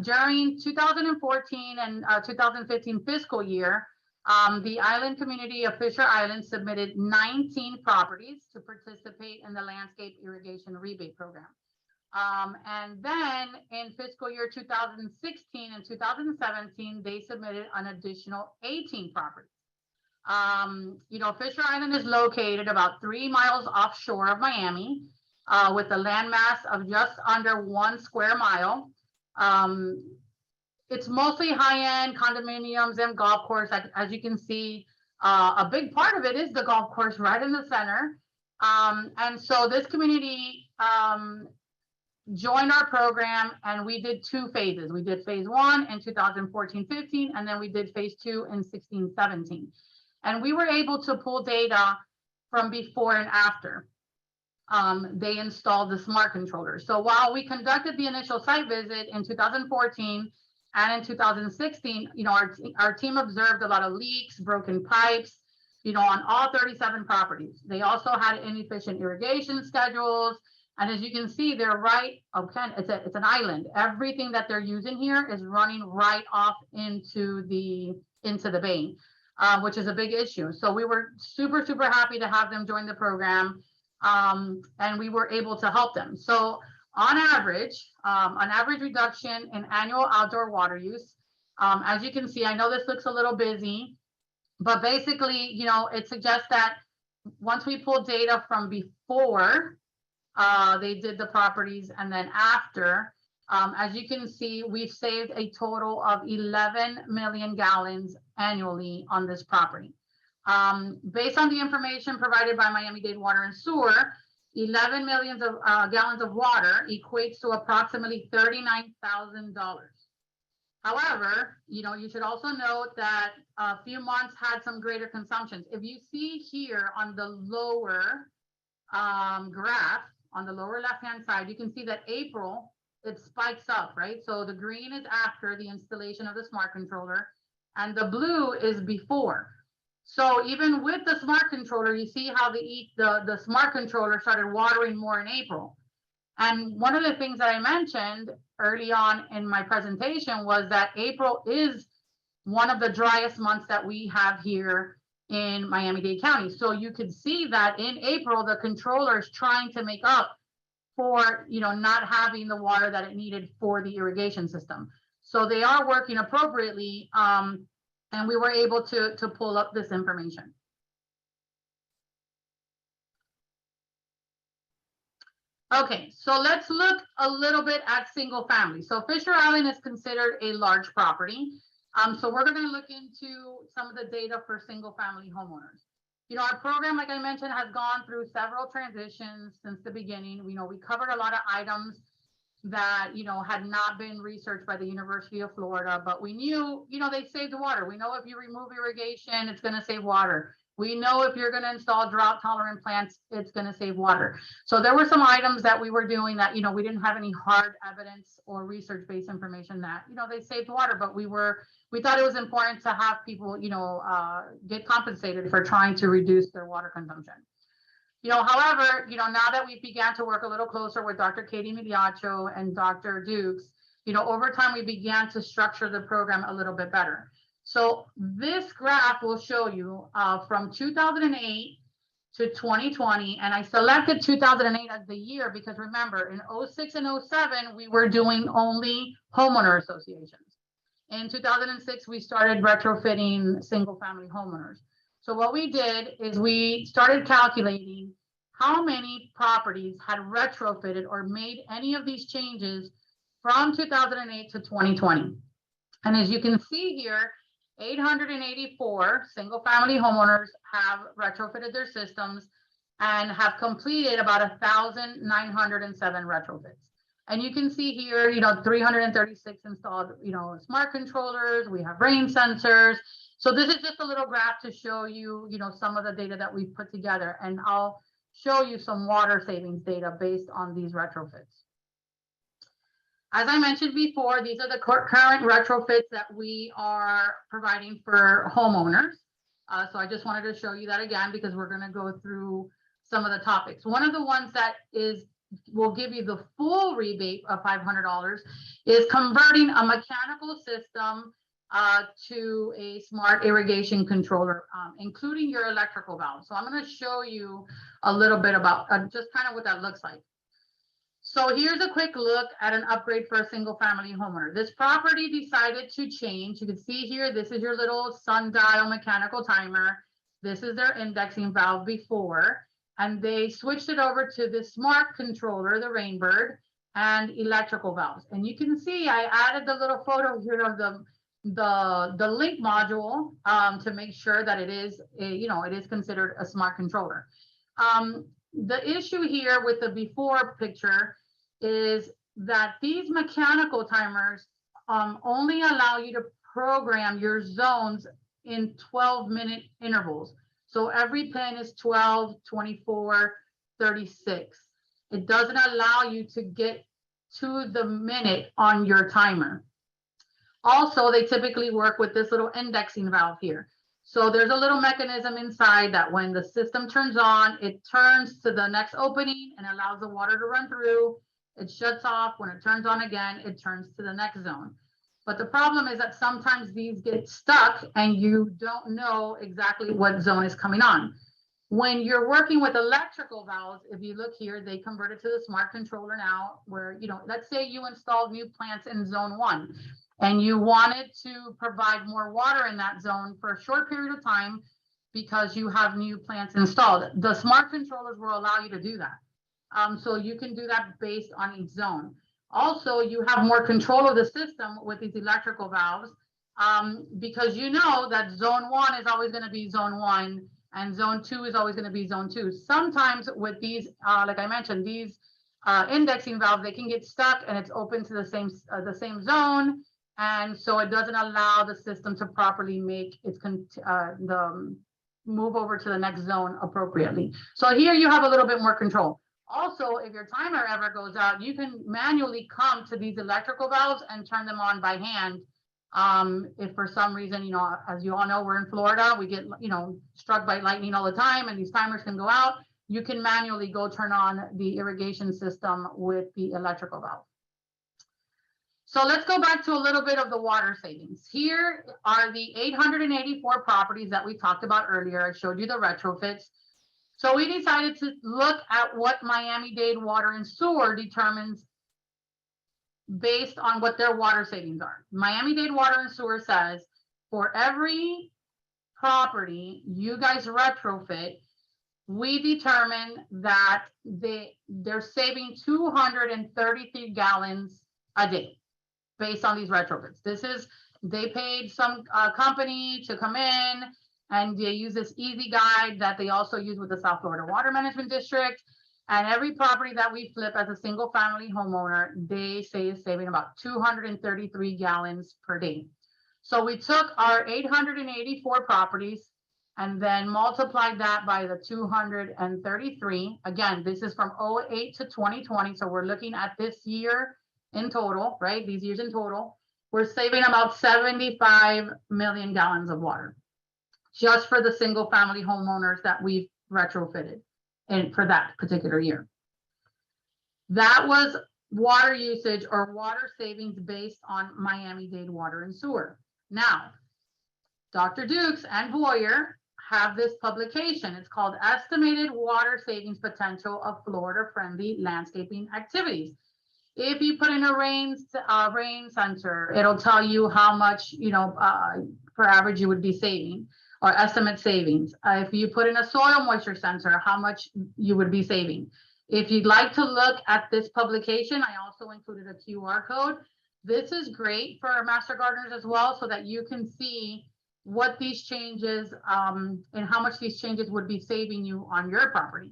During 2014 and 2015 fiscal year, the island community of Fisher Island submitted 19 properties to participate in the landscape irrigation rebate program. And then in fiscal year 2016 and 2017, they submitted an additional 18 properties. You know, Fisher Island is located about 3 miles offshore of Miami, with a landmass of just under 1 square mile. It's mostly high-end condominiums and golf course. As you can see, a big part of it is the golf course right in the center. And so this community joined our program, and we did 2 phases. We did phase 1 in 2014-15, and then we did phase 2 in 16-17. And we were able to pull data from before and after they installed the smart controller. So while we conducted the initial site visit in 2014 and in 2016, you know, our team observed a lot of leaks, broken pipes, you know, on all 37 properties. They also had inefficient irrigation schedules. And as you can see, they're right, okay, it's an island. Everything that they're using here is running right off into the bay, which is a big issue. So we were super, super happy to have them join the program, and we were able to help them. So on average, an average reduction in annual outdoor water use. As you can see, I know this looks a little busy, but basically, you know, it suggests that once we pull data from before they did the properties and then after, as you can see, we've saved a total of 11 million gallons annually on this property. Based on the information provided by Miami-Dade Water and Sewer, 11 million gallons of water equates to approximately $39,000. However, you know, you should also note that a few months had some greater consumptions. If you see here on the lower graph, on the lower left-hand side, you can see that April, it spikes up, right? So the green is after the installation of the smart controller, and the blue is before. So even with the smart controller, you see how the smart controller started watering more in April. And one of the things that I mentioned early on in my presentation was that April is one of the driest months that we have here in Miami-Dade County. So you could see that in April, the controller is trying to make up for, you know, not having the water that it needed for the irrigation system. So they are working appropriately, and we were able to pull up this information. Okay, so let's look a little bit at single family. So Fisher Island is considered a large property. So we're going to look into some of the data for single family homeowners. You know, our program, like I mentioned, has gone through several transitions since the beginning. You know, we covered a lot of items that, you know, had not been researched by the University of Florida, but we knew, you know, they saved water. We know if you remove irrigation, it's going to save water. We know if you're going to install drought tolerant plants, it's going to save water. So there were some items that we were doing that, you know, we didn't have any hard evidence or research-based information that, you know, they saved water, but we thought it was important to have people, you know, get compensated for trying to reduce their water consumption. You know, however, you know, now that we began to work a little closer with Dr. Katie Mediacho and Dr. Dukes, you know, over time, we began to structure the program a little bit better. So this graph will show you from 2008 to 2020, and I selected 2008 as the year because remember, in 06 and 07, we were doing only homeowner associations. In 2006, we started retrofitting single family homeowners. So what we did is we started calculating how many properties had retrofitted or made any of these changes from 2008 to 2020. And as you can see here, 884 single family homeowners have retrofitted their systems and have completed about 1,907 retrofits. And you can see here, you know, 336 installed, you know, smart controllers. We have rain sensors. So this is just a little graph to show you, some of the data that we've put together, and I'll show you some water savings data based on these retrofits. As I mentioned before, these are the current retrofits that we are providing for homeowners. So I just wanted to show you that again, because we're going to go through some of the topics. One of the ones that will give you the full rebate of $500 is converting a mechanical system to a smart irrigation controller, including your electrical valve. So I'm going to show you a little bit about just kind of what that looks like. So here's a quick look at an upgrade for a single family homeowner. This property decided to change. You can see here, this is your little sundial mechanical timer. This is their indexing valve before, and they switched it over to the smart controller, the Rainbird, and electrical valves. And you can see I added the little photo here of the link module to make sure that it is, it is considered a smart controller. The issue here with the before picture is that these mechanical timers only allow you to program your zones in 12-minute intervals. So every pin is 12, 24, 36. It doesn't allow you to get to the minute on your timer. Also, they typically work with this little indexing valve here. So there's a little mechanism inside that when the system turns on, it turns to the next opening and allows the water to run through. It shuts off. When it turns on again, it turns to the next zone. But the problem is that sometimes these get stuck and you don't know exactly what zone is coming on. When you're working with electrical valves, if you look here, they converted to the smart controller now where, let's say you installed new plants in zone 1. And you wanted to provide more water in that zone for a short period of time because you have new plants installed. The smart controllers will allow you to do that. So you can do that based on each zone. Also, you have more control of the system with these electrical valves because you know that zone 1 is always going to be zone 1 and zone 2 is always going to be zone 2. Sometimes with these, like I mentioned, these indexing valves, they can get stuck and it's open to the same zone. And so it doesn't allow the system to properly make its move over to the next zone appropriately. So here you have a little bit more control. Also, if your timer ever goes out, you can manually come to these electrical valves and turn them on by hand. If for some reason, as you all know, we're in Florida, we get, struck by lightning all the time and these timers can go out. You can manually go turn on the irrigation system with the electrical valve. So let's go back to a little bit of the water savings. Here are the 884 properties that we talked about earlier. I showed you the retrofits. So we decided to look at what Miami-Dade Water and Sewer determines based on what their water savings are. Miami-Dade Water and Sewer says for every property you guys retrofit, we determine that they're saving 233 gallons a day. Based on these retrofits. They paid some company to come in and they use this easy guide that they also use with the South Florida Water Management District. And every property that we flip as a single family homeowner, they say is saving about 233 gallons per day. So we took our 884 properties and then multiplied that by the 233. Again, this is from 2008 to 2020. So we're looking at this year in total, right? These years in total, we're saving about 75 million gallons of water just for the single family homeowners that we've retrofitted and for that particular year. That was water usage or water savings based on Miami-Dade Water and Sewer. Now, Dr. Dukes and Boyer have this publication. It's called Estimated Water Savings Potential of Florida-Friendly Landscaping Activities. If you put in a rain sensor, it'll tell you how much, per average you would be saving or estimate savings. If you put in a soil moisture sensor, how much you would be saving. If you'd like to look at this publication, I also included a QR code. This is great for master gardeners as well, so that you can see what these changes and how much these changes would be saving you on your property.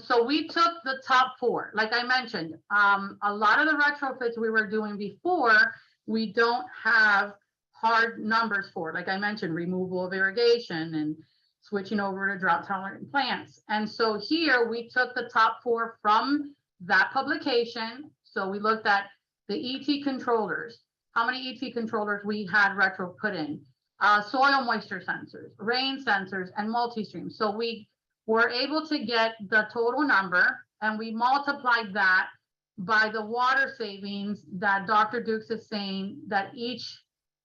So we took the top 4. Like I mentioned, a lot of the retrofits we were doing before, we don't have hard numbers for, like I mentioned, removal of irrigation and switching over to drought tolerant plants. And so here we took the top 4 from that publication. So we looked at the ET controllers, how many ET controllers we had retro put in, soil moisture sensors, rain sensors, and multi-stream. So we were able to get the total number, and we multiplied that by the water savings that Dr. Dukes is saying that each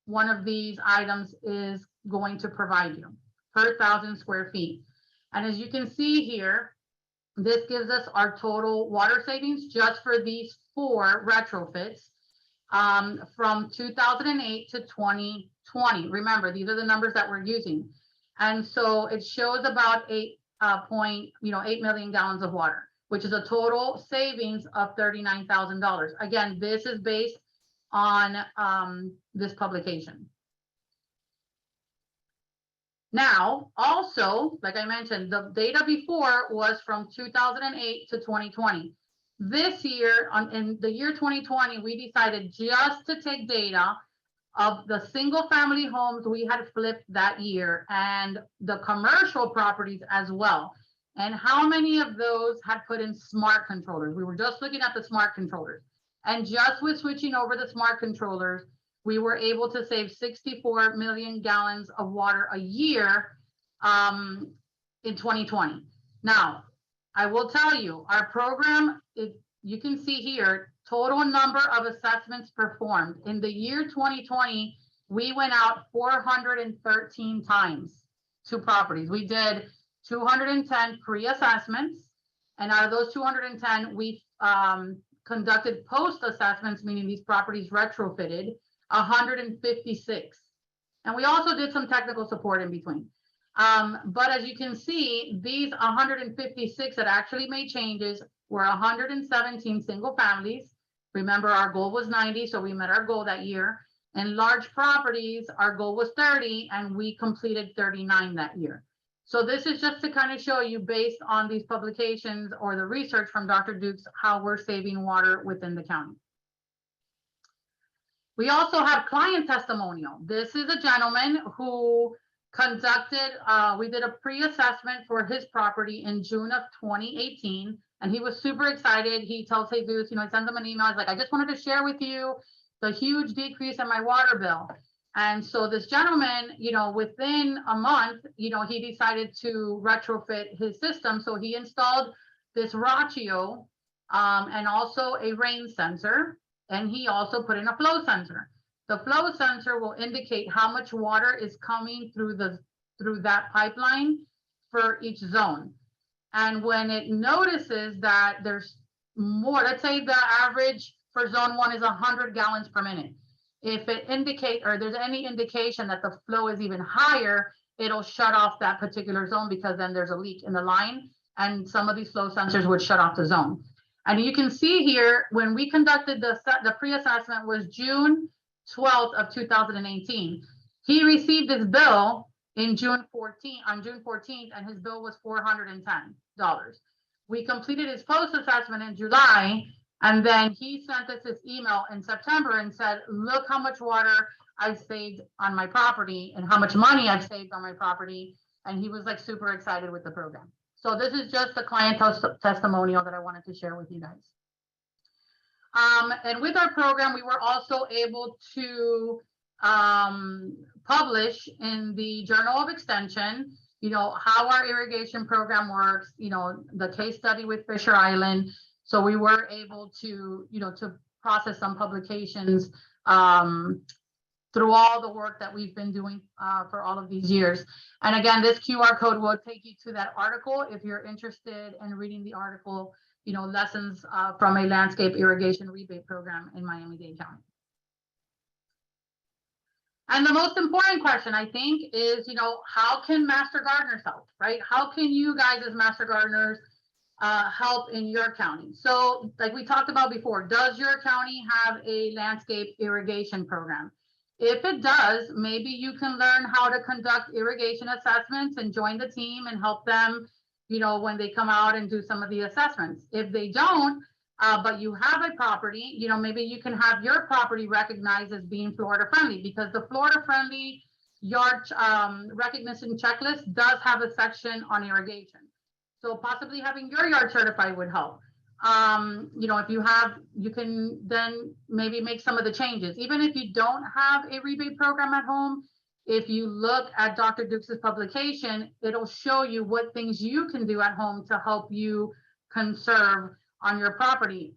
one of these items is going to provide you per 1,000 square feet. And as you can see here, this gives us our total water savings just for these 4 retrofits from 2008 to 2020. Remember, these are the numbers that we're using. And so it shows about 8 million gallons of water, which is a total savings of $39,000. Again, this is based on this publication. Now, also, like I mentioned, the data before was from 2008 to 2020. This year, in the year 2020, we decided just to take data of the single family homes we had flipped that year and the commercial properties as well. And how many of those had put in smart controllers? We were just looking at the smart controllers. And just with switching over the smart controllers, we were able to save 64 million gallons of water a year in 2020. Now, I will tell you, our program, you can see here, total number of assessments performed. In the year 2020, we went out 413 times to properties. We did 210 pre-assessments, and out of those 210, we conducted post-assessments, meaning these properties retrofitted, 156. And we also did some technical support in between. But as you can see, these 156 that actually made changes were 117 single families. Remember, our goal was 90, so we met our goal that year. And large properties, our goal was 30, and we completed 39 that year. So this is just to kind of show you, based on these publications or the research from Dr. Dukes, how we're saving water within the county. We also have client testimonial. This is a gentleman who conducted, we did a pre-assessment for his property in June of 2018, and he was super excited. He tells Jesus, he sends him an email. He's like, I just wanted to share with you the huge decrease in my water bill. And so this gentleman, within a month, he decided to retrofit his system. So he installed this ratio and also a rain sensor, and he also put in a flow sensor. The flow sensor will indicate how much water is coming through that pipeline for each zone. And when it notices that there's more, let's say the average for zone 1 is 100 gallons per minute. If it indicates, or there's any indication that the flow is even higher, it'll shut off that particular zone, because then there's a leak in the line, and some of these flow sensors would shut off the zone. And you can see here, when we conducted the pre-assessment was June 12th of 2018. He received his bill on June 14th, and his bill was $410. We completed his post-assessment in July, and then he sent us this email in September and said, look how much water I've saved on my property and how much money I've saved on my property. And he was like super excited with the program. So this is just a client testimonial that I wanted to share with you guys. And with our program, we were also able to publish in the Journal of Extension, how our irrigation program works, the case study with Fisher Island. So we were able to, to process some publications through all the work that we've been doing for all of these years. And again, this QR code will take you to that article if you're interested in reading the article, lessons from a landscape irrigation rebate program in Miami-Dade County. And the most important question, I think, is, how can master gardeners help, right? How can you guys as master gardeners help in your county? So like we talked about before, does your county have a landscape irrigation program? If it does, maybe you can learn how to conduct irrigation assessments and join the team and help them, when they come out and do some of the assessments. If they don't, but you have a property, you know, maybe you can have your property recognized as being Florida friendly, because the Florida friendly yard recognition checklist does have a section on irrigation. So possibly having your yard certified would help. You know, if you have, you can then maybe make some of the changes. Even if you don't have a rebate program at home, if you look at Dr. Dukes' publication, it'll show you what things you can do at home to help you conserve on your property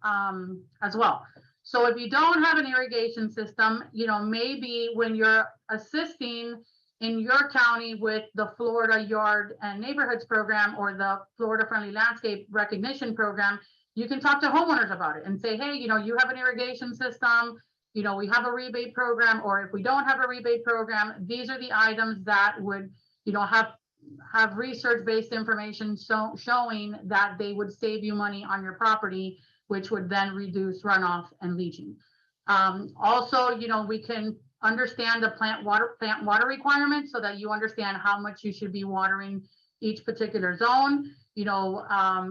as well. So if you don't have an irrigation system, you know, maybe when you're assisting in your county with the Florida Yard and Neighborhoods Program or the Florida Friendly Landscape Recognition Program, you can talk to homeowners about it and say, hey, you know, you have an irrigation system, you know, we have a rebate program, or if we don't have a rebate program, these are the items that would, you know, have research-based information showing that they would save you money on your property, which would then reduce runoff and leaching. Also, you know, we can understand the plant water requirements so that you understand how much you should be watering each particular zone, you know,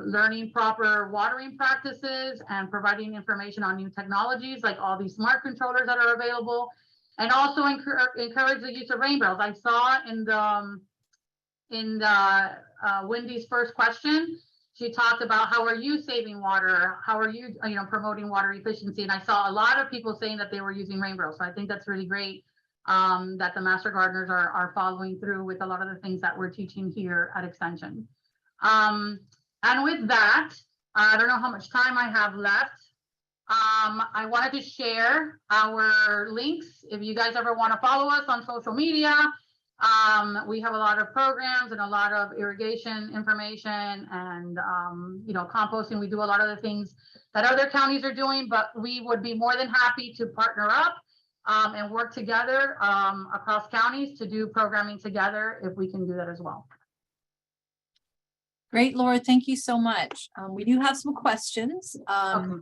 learning proper watering practices and providing information on new technologies like all these smart controllers that are available, and also encourage the use of rain barrels. I saw in Wendy's first question, she talked about how are you saving water? How are you, you know, promoting water efficiency? And I saw a lot of people saying that they were using rain barrels. So I think that's really great that the Master Gardeners are following through with a lot of the things that we're teaching here at Extension. And with that, I don't know how much time I have left. I wanted to share our links. If you guys ever want to follow us on social media, we have a lot of programs and a lot of irrigation information and, you know, composting. We do a lot of the things that other counties are doing, but we would be more than happy to partner up and work together across counties to do programming together if we can do that as well. Great, Laura. Thank you so much. We do have some questions. Okay.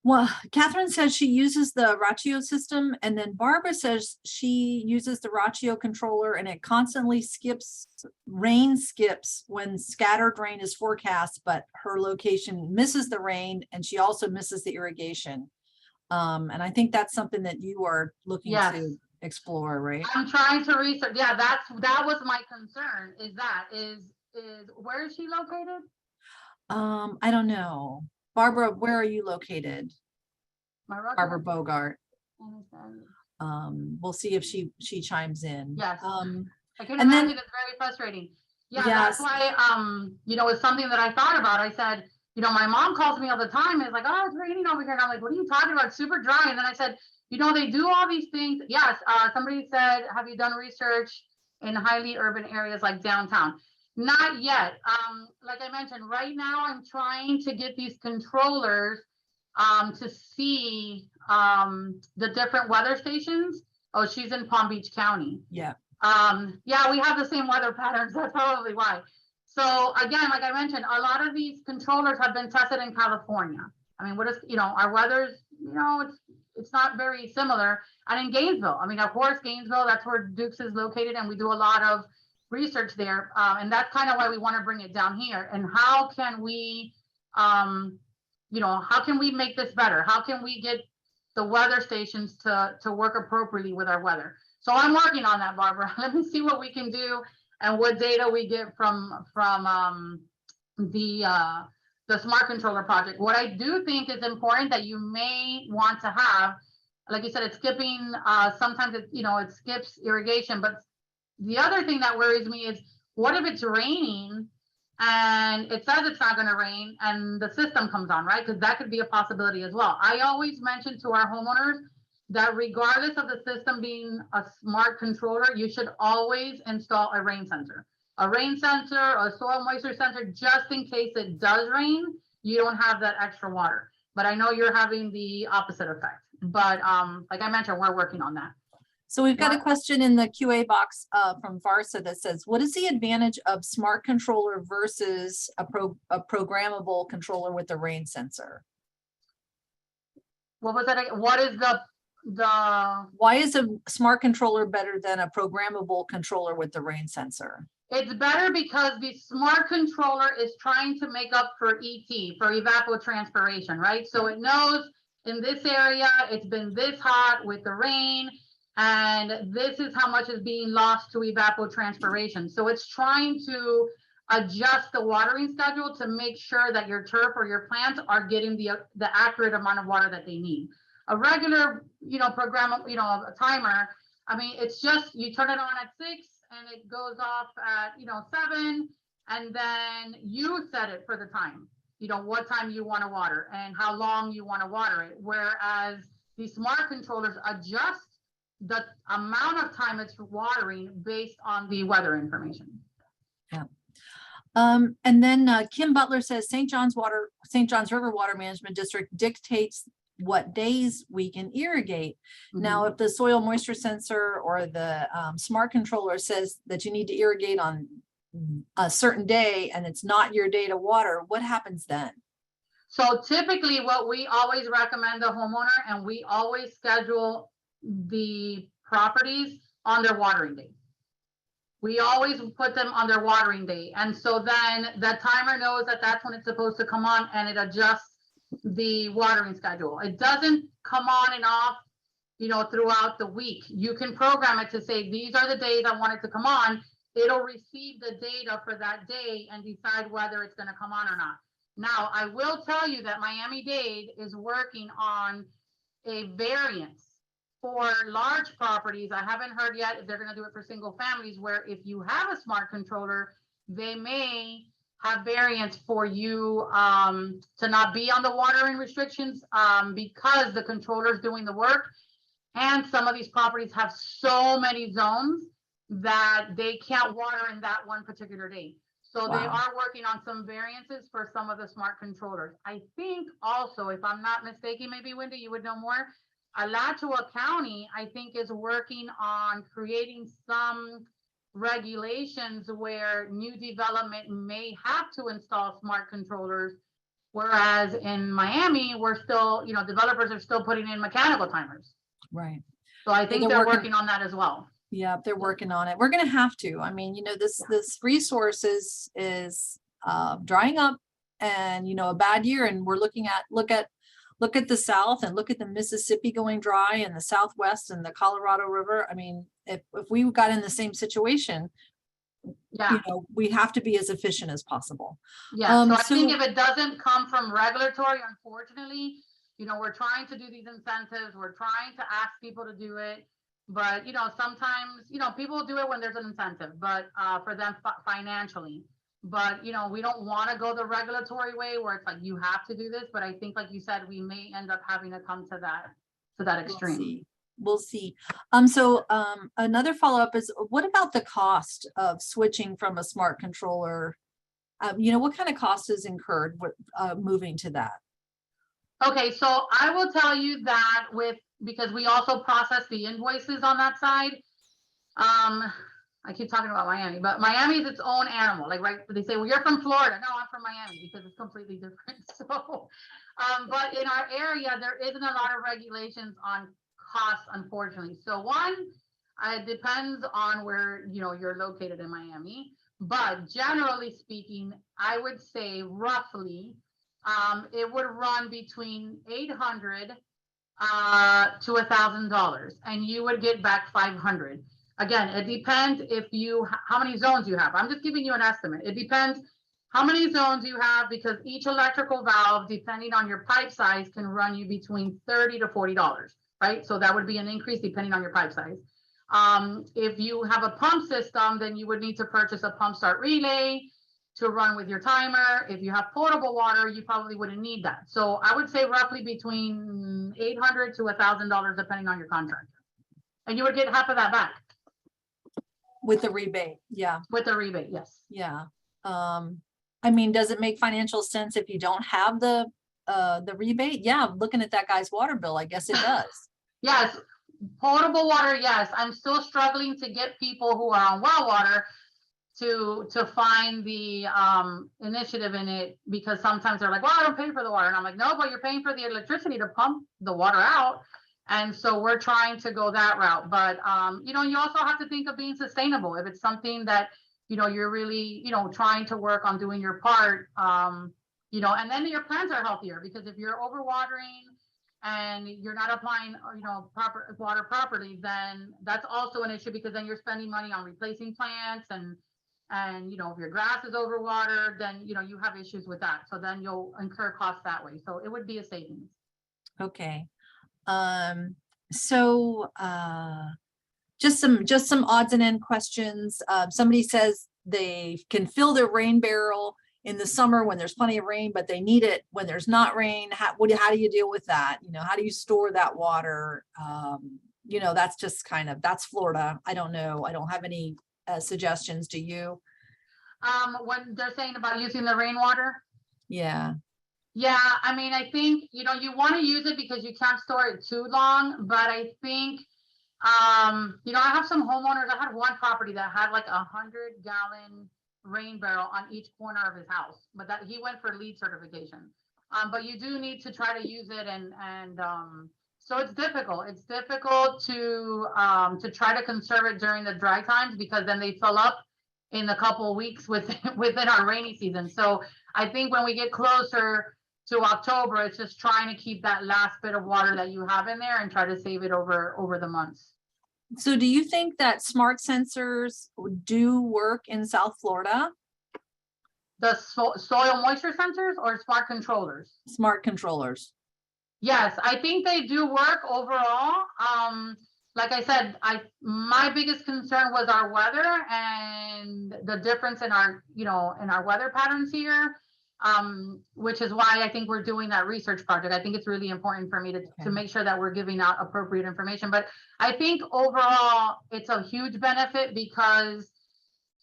Well, Catherine says she uses the Ratio system, and then Barbara says she uses the Ratio controller and it constantly skips, rain skips when scattered rain is forecast, but her location misses the rain and she also misses the irrigation. And I think that's something that you are looking to explore, right? I'm trying to research. Yeah, that was my concern. Is where is she located? I don't know. Barbara, where are you located? Barbara Bogart. We'll see if she chimes in. Yes. I can imagine it's very frustrating. Yeah, yes. That's why you know, it's something that I thought about. I said, you know, my mom calls me all the time and it's like, oh, it's raining over here. And I'm like, what are you talking about? It's super dry. And then I said, you know, they do all these things. Yes. Somebody said, have you done research in highly urban areas like downtown? Not yet. Like I mentioned, right now I'm trying to get these controllers to see the different weather stations. Oh, she's in Palm Beach County. Yeah. Yeah, we have the same weather patterns. That's probably why. So again, like I mentioned, a lot of these controllers have been tested in California. I mean, what is, you know, our weather's, you know, it's not very similar. And in Gainesville, I mean, of course, Gainesville, that's where Dukes is located, and we do a lot of research there. And that's kind of why we want to bring it down here. And how can we, you know, how can we make this better? How can we get the weather stations to work appropriately with our weather? So I'm working on that, Barbara. Let me see what we can do and what data we get from the smart controller project. What I do think is important that you may want to have, like you said, it's skipping, sometimes it, you know, it skips irrigation, but the other thing that worries me is, what if it's raining and it says it's not going to rain and the system comes on, right? Because that could be a possibility as well. I always mention to our homeowners that regardless of the system being a smart controller, you should always install a rain sensor. A rain sensor, a soil moisture sensor, just in case it does rain, you don't have that extra water. But I know you're having the opposite effect. But like I mentioned, we're working on that. So we've got a question in the QA box from Varsa that says, what is the advantage of smart controller versus a programmable controller with a rain sensor? What was that? What is why is a smart controller better than a programmable controller with the rain sensor? It's better because the smart controller is trying to make up for ET, for evapotranspiration, right? So it knows in this area, it's been this hot with the rain, and this is how much is being lost to evapotranspiration. So it's trying to adjust the watering schedule to make sure that your turf or your plants are getting the accurate amount of water that they need. A regular, program, a timer, I mean, it's just, you turn it on at 6 and it goes off at, 7, and then you set it for the time, what time you want to water and how long you want to water it. Whereas the smart controllers adjust the amount of time it's watering based on the weather information. Yeah. And then Kim Butler says St. John's River Water Management District dictates what days we can irrigate. Now, if the soil moisture sensor or the smart controller says that you need to irrigate on a certain day and it's not your day to water, what happens then? So typically what we always recommend the homeowner, and we always schedule the properties on their watering day. We always put them on their watering day. And so then the timer knows that that's when it's supposed to come on, and it adjusts the watering schedule. It doesn't come on and off, throughout the week. You can program it to say, these are the days I want it to come on. It'll receive the data for that day and decide whether it's going to come on or not. Now, I will tell you that Miami-Dade is working on a variance for large properties. I haven't heard yet if they're going to do it for single families, where if you have a smart controller, they may have variance for you to not be on the watering restrictions because the controller's doing the work. And some of these properties have so many zones that they can't water in that one particular day. So they are working on some variances for some of the smart controllers. I think also, if I'm not mistaken, maybe Wendy, you would know more, Alachua County, I think, is working on creating some regulations where new development may have to install smart controllers, whereas in Miami, we're still, developers are still putting in mechanical timers. Right. So I think they're working on that as well. Yeah, they're working on it. We're going to have to. I mean, this resource is drying up, and a bad year, and we're look at the South, and look at the Mississippi going dry, and the Southwest, and the Colorado River. I mean, if we got in the same situation, we have to be as efficient as possible. Yeah. So I think if it doesn't come from regulatory, unfortunately, we're trying to do these incentives. We're trying to ask people to do it. But, sometimes, people do it when there's an incentive, but for them financially. But, we don't want to go the regulatory way where it's like, you have to do this. But I think, like you said, we may end up having to come to that extreme. We'll see. So another follow-up is, what about the cost of switching from a smart controller? What kind of cost is incurred with moving to that? Okay, so I will tell you that because we also process the invoices on that side. I keep talking about Miami, but Miami is its own animal. Like, right, they say, well, you're from Florida. No, I'm from Miami, because it's completely different. So, but in our area, there isn't a lot of regulations on costs, unfortunately. So one, it depends on where, you're located in Miami. But generally speaking, I would say roughly, it would run between $800 to $1,000, and you would get back $500. Again, it depends how many zones you have. I'm just giving you an estimate. It depends how many zones you have, because each electrical valve, depending on your pipe size, can run you between $30 to $40, right? So that would be an increase depending on your pipe size. If you have a pump system, then you would need to purchase a pump start relay to run with your timer. If you have potable water, you probably wouldn't need that. So I would say roughly between $800 to $1,000, depending on your contract. And you would get half of that back. With the rebate, yeah. With the rebate, yes. Yeah. I mean, does it make financial sense if you don't have the rebate? Yeah, looking at that guy's water bill, I guess it does. Yes, potable water, yes. I'm still struggling to get people who are on well water to find the initiative in it, because sometimes they're like, well, I don't pay for the water. And I'm like, no, but you're paying for the electricity to pump the water out. And so we're trying to go that route. But, you also have to think of being sustainable. If it's something that, you're really, trying to work on doing your part, and then your plants are healthier, because if you're overwatering and you're not applying, proper water properly, then that's also an issue, because then you're spending money on replacing plants, and if your grass is overwatered, then, you have issues with that. So then you'll incur costs that way. So it would be a savings. Okay. So just some odds and end questions. Somebody says they can fill their rain barrel in the summer when there's plenty of rain, but they need it when there's not rain. How do you deal with that? How do you store that water? That's just that's Florida. I don't know. I don't have any suggestions. Do you? When they're saying about using the rainwater? Yeah. Yeah, I mean, I think, you want to use it because you can't store it too long, but I think, I have some homeowners. I had one property that had like 100-gallon rain barrel on each corner of his house, but that he went for LEED certification. But you do need to try to use it, and so it's difficult. It's difficult to try to conserve it during the dry times, because then they fill up in a couple of weeks within our rainy season. So I think when we get closer to October, it's just trying to keep that last bit of water that you have in there and try to save it over the months. So do you think that smart sensors do work in South Florida? The soil moisture sensors or smart controllers? Smart controllers. Yes, I think they do work overall. Like I said, my biggest concern was our weather and the difference in our, in our weather patterns here, which is why I think we're doing that research project. I think it's really important for me to make sure that we're giving out appropriate information. But I think overall, it's a huge benefit, because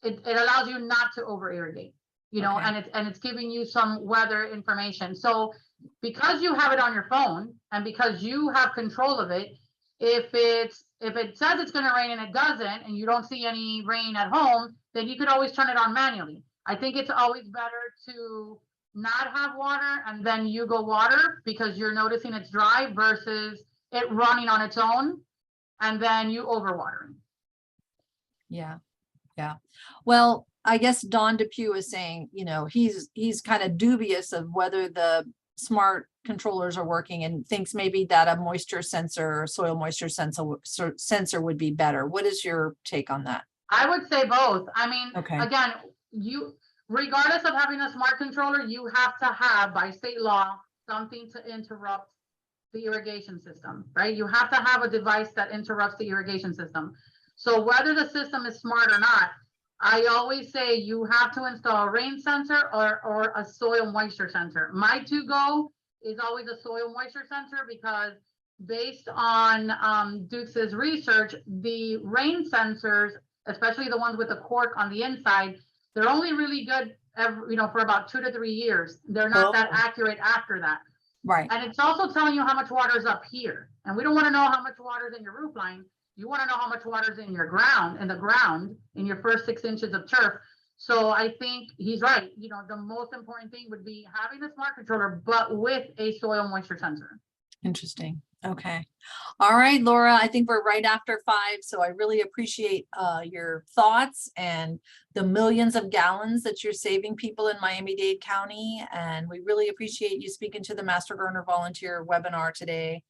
it allows you not to over irrigate, and it's giving you some weather information. So because you have it on your phone, and because you have control of it, if it says it's going to rain and it doesn't, and you don't see any rain at home, then you could always turn it on manually. I think it's always better to not have water and then you go water because you're noticing it's dry, versus it running on its own and then you overwatering. Yeah. Well, I guess Don Depew is saying, he's kind of dubious of whether the smart controllers are working, and thinks maybe that a moisture sensor, soil moisture sensor would be better. What is your take on that? I would say both. I mean, okay. Again, regardless of having a smart controller, you have to have, by state law, something to interrupt the irrigation system, right? You have to have a device that interrupts the irrigation system. So whether the system is smart or not, I always say you have to install a rain sensor or a soil moisture sensor. My to-go is always a soil moisture sensor, because based on Dukes' research, the rain sensors, especially the ones with the cork on the inside, they're only really good for about 2 to 3 years. They're not that accurate after that. Right. And it's also telling you how much water is up here. And we don't want to know how much water is in your roof line. You want to know how much water is in your ground, in your first 6 inches of turf. So I think he's right. The most important thing would be having a smart controller, but with a soil moisture sensor. Interesting. Okay. All right, Laura, I think we're right after 5. So I really appreciate your thoughts and the millions of gallons that you're saving people in Miami-Dade County. And we really appreciate you speaking to the Master Gardener Volunteer webinar today.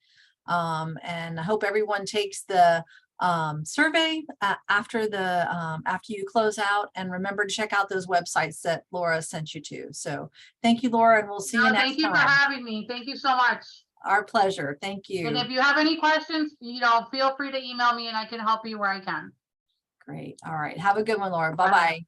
And I hope everyone takes the survey after you close out, and remember to check out those websites that Laura sent you to. So thank you, Laura, and we'll see you next time. Thank you for having me. Thank you so much. Our pleasure. Thank you. And if you have any questions, feel free to email me and I can help you where I can. Great. All right. Have a good one, Laura. Bye-bye.